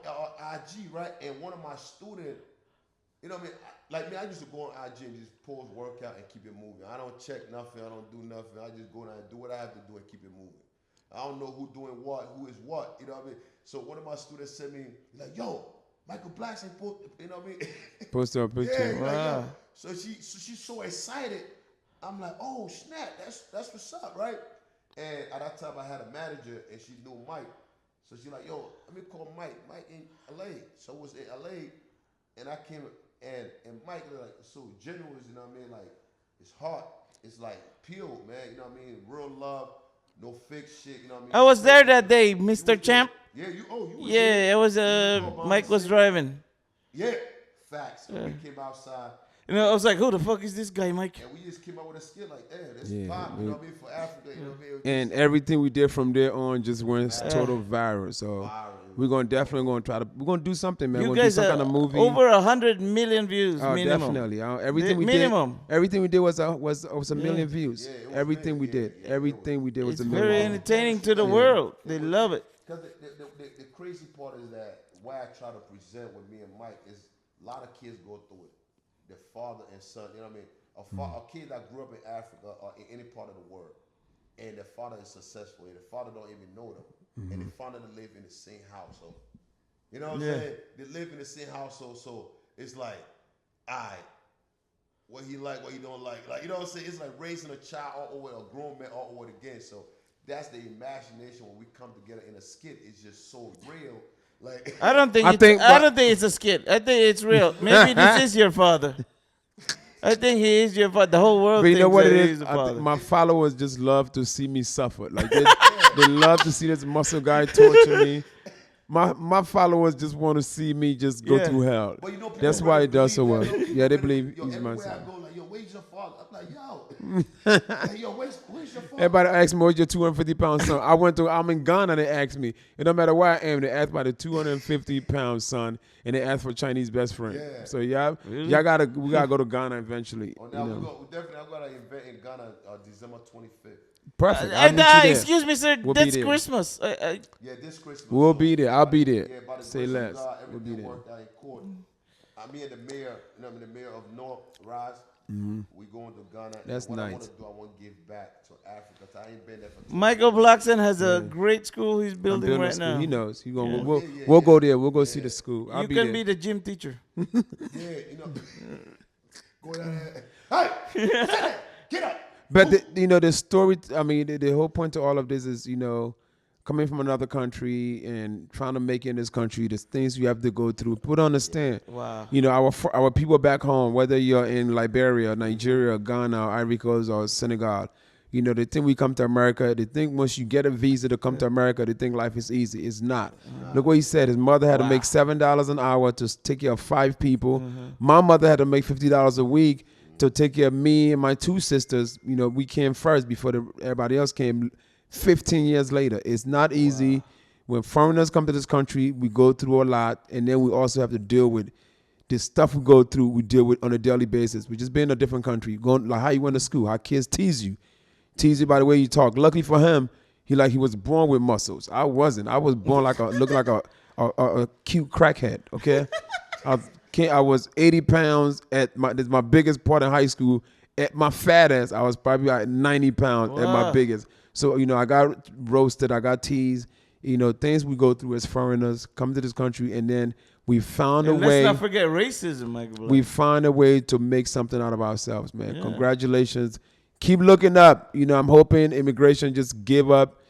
IG, right? And one of my students, you know what I mean? Like me, I used to go on IG and just pause workout and keep it moving. I don't check nothing. I don't do nothing. I just go down and do what I have to do and keep it moving. I don't know who doing what, who is what. You know what I mean? So one of my students sent me, like, yo, Michael Blackson, you know what I mean? Posted a picture. Yeah, Wow. like, yo. So she's so excited. I'm like, oh snap, that's what's up, right? And at that time I had a manager and she knew Mike. So she's like, yo, let me call Mike. Mike in LA. So it was in LA and I came and Mike like so genuine, you know what I mean? Like it's heart, it's like pure, man, you know what I mean? Real love, no fake shit, you know what I mean? I was there that day, Mr. Champ. Yeah, you was Yeah, there. it was Mike was driving. Yeah, facts. So we came outside. You know, I was like, who the fuck is this guy, Mike? And we just came out with a skill like, this Yeah, is pop, you know what I mean, for Africa, you know what I mean? And everything we did from there on just went total viral. So we're definitely gonna do something, man. You We're gonna do guys some are kind of movie. over 100 million views minimum. Definitely. Everything we minimum. did. Everything we did was a million views. Yeah, it was Everything we million, did. Everything we did was It's a very million. entertaining to the world. They love it. Because the crazy part is that why I try to present with me and Mike is a lot of kids go through it. Their father and son, you know what I mean? A kid that grew up in Africa or in any part of the world, and their father is successful, and the father don't even know them, and they finally live in the same household. You know what I'm saying? They live in the same household, so it's like, what he like, what he don't like. Like, you know what I'm saying? It's like raising a child all over, a grown man all over again. So that's the imagination when we come together in a skit. It's just so real. Like I don't think it's a skit. I think it's real. Maybe this is your father. I think he is your father. The whole world But you thinks know what that it he's is? the I think father. my followers just love to see me suffer. Like They love to see this muscle guy torture me. My followers just want to see me just go Yeah. through hell. But you know, people That's why really he does so well. believe that, though. Yeah, they When- believe yo, he's my everywhere I son. go, like, yo, where's your father? I'm like, yo. Hey, yo, where's your father? Everybody asks me, what's your 250-pound son? I'm in Ghana, they ask me. It don't matter where I am, they ask about the 250-pound son, and they ask for Chinese best friend. Yeah. So we gotta go to Ghana eventually. Oh, You now know. we definitely, I'm going to event in Ghana December 25th. Perfect. I'll And meet you there. excuse me, sir. We'll be that's there. Christmas. Yeah, this Christmas. We'll so be there. I'll be there. Yeah, by the Say grace of less. God, We'll be everything there. worked out in court. Me and the mayor, the mayor of North Rise, we going to Ghana. And That's what I nice. want to do, I want to give back to Africa. 'Cause I ain't been there for Michael Blackson has a great school he's I'm building building a right school. now. He knows. He gonna, Yeah. We'll go there. We'll go see the school. I'll You be can there. be the gym teacher. Yeah, you know. Go down there. Hey, get up. But the story. I mean, the whole point to all of this is, coming from another country and trying to make it in this country. There's things you have to go through. People understand. Wow. Our people back home, whether you're in Liberia, Nigeria, Ghana, Ivory Coast, or Senegal, they think we come to America. They think once you get a visa to come to America, they think life is easy. It's not. Look what he said. His mother had to make $7 an hour to take care of 5 people. My mother had to make $50 a week to take care of me and my 2 sisters. We came first before everybody else came 15 years later. It's not easy. When foreigners come to this country, we go through a lot, and then we also have to deal with the stuff we go through, we deal with on a daily basis. We just been in a different country, going like how you went to school, how kids tease you by the way you talk. Luckily for him, he was born with muscles. I wasn't. I was born looking like a cute crackhead. Okay, I was 80 pounds at my biggest part in high school. At my fat ass, I was probably like 90 pounds at my biggest. So I got roasted. I got teased. Things we go through as foreigners, come to this country, and then we found a way. Let's not forget racism, Michael Black. We find a way to make something out of ourselves, man. Yeah. Congratulations. Keep looking up. I'm hoping immigration just give up,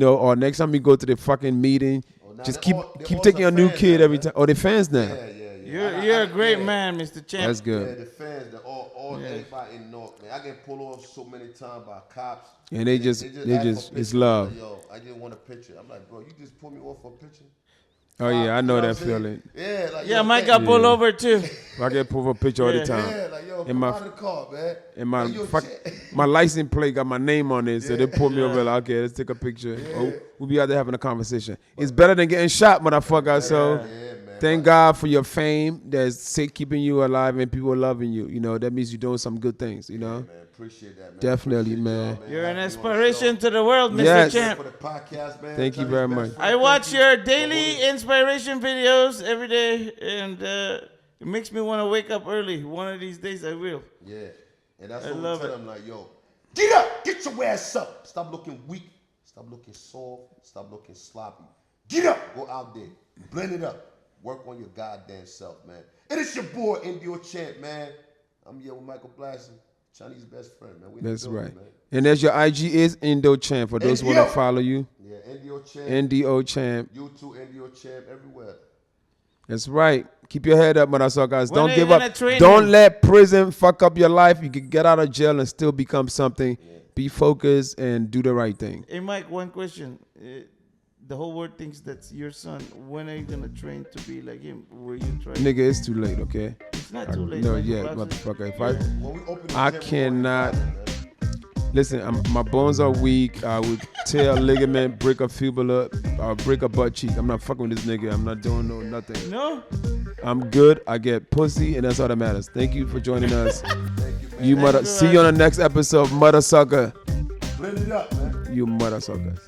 or next time you go to the fucking meeting, just keep taking a new kid every time. Oh, they're fans now. Yeah. You're a great man, Mr. Champ. That's good. Yeah, the fans, everybody in North, man. I get pulled off so many times by cops. And they just it's love. Like, yo, I didn't want a picture. I'm like, bro, you just pulled me off for a picture. Oh yeah, I know that what I'm saying? feeling. Yeah, like Yeah, Mike got pulled over too. I get pulled for a picture all the time. Yeah, like yo, And come my- out of the car, man. And Like, my license plate got my name on it, so they pulled me over. Like, okay, let's take a picture. Oh, we'll be out there having a conversation. It's better than getting shot, motherfucker. So man. thank God for your fame that's keeping you alive and people loving you. That means you're doing some good things. Man, appreciate that, man. Definitely, Appreciate man. y'all, You're an Having me on the inspiration show. to the world, Mr. Yes. Champ. For the podcast, man. Thank you Chinese very best much. friend. I watch Thank you. your daily inspiration videos every day, and it makes me want to wake up early. One of these days I will. Yeah, and that's I what we love tell it. them, like, yo, get up, get your ass up. Stop looking weak. Stop looking soft. Stop looking sloppy. Get up. Go out there. Blend it up. Work on your goddamn self, man. And it's your boy, Indio Champ, man. I'm here with Michael Blackson, Chinese best friend, man. We That's building, right. man. And there's your IG is Indo Champ for those who want to Indio. follow you. Yeah, Indio Champ. NDO Champ. YouTube, Indio Champ, everywhere. That's right. Keep your head up, motherfuckers. When Don't are give you gonna up. train Don't him? let prison fuck up your life. You can get out of jail and still become something. Be focused and do the right thing. Hey, Mike, one question. The whole world thinks that's your son. When are you going to train to be like him? Will you try? Nigga, it's too late, okay? It's not too late. No, Michael yeah, Blackson. motherfucker. If When we open the I gym, we're cannot- going man. listen, my bones are weak. I would tear a ligament, break a fibula, or break a butt cheek. I'm not fucking with this nigga. I'm not doing nothing. No? I'm good. I get pussy, and that's all that matters. Thank you for joining us. Thank you, man. You mother. you, See you on the next episode, mother sucker. Blend it up, man. You mother suckers.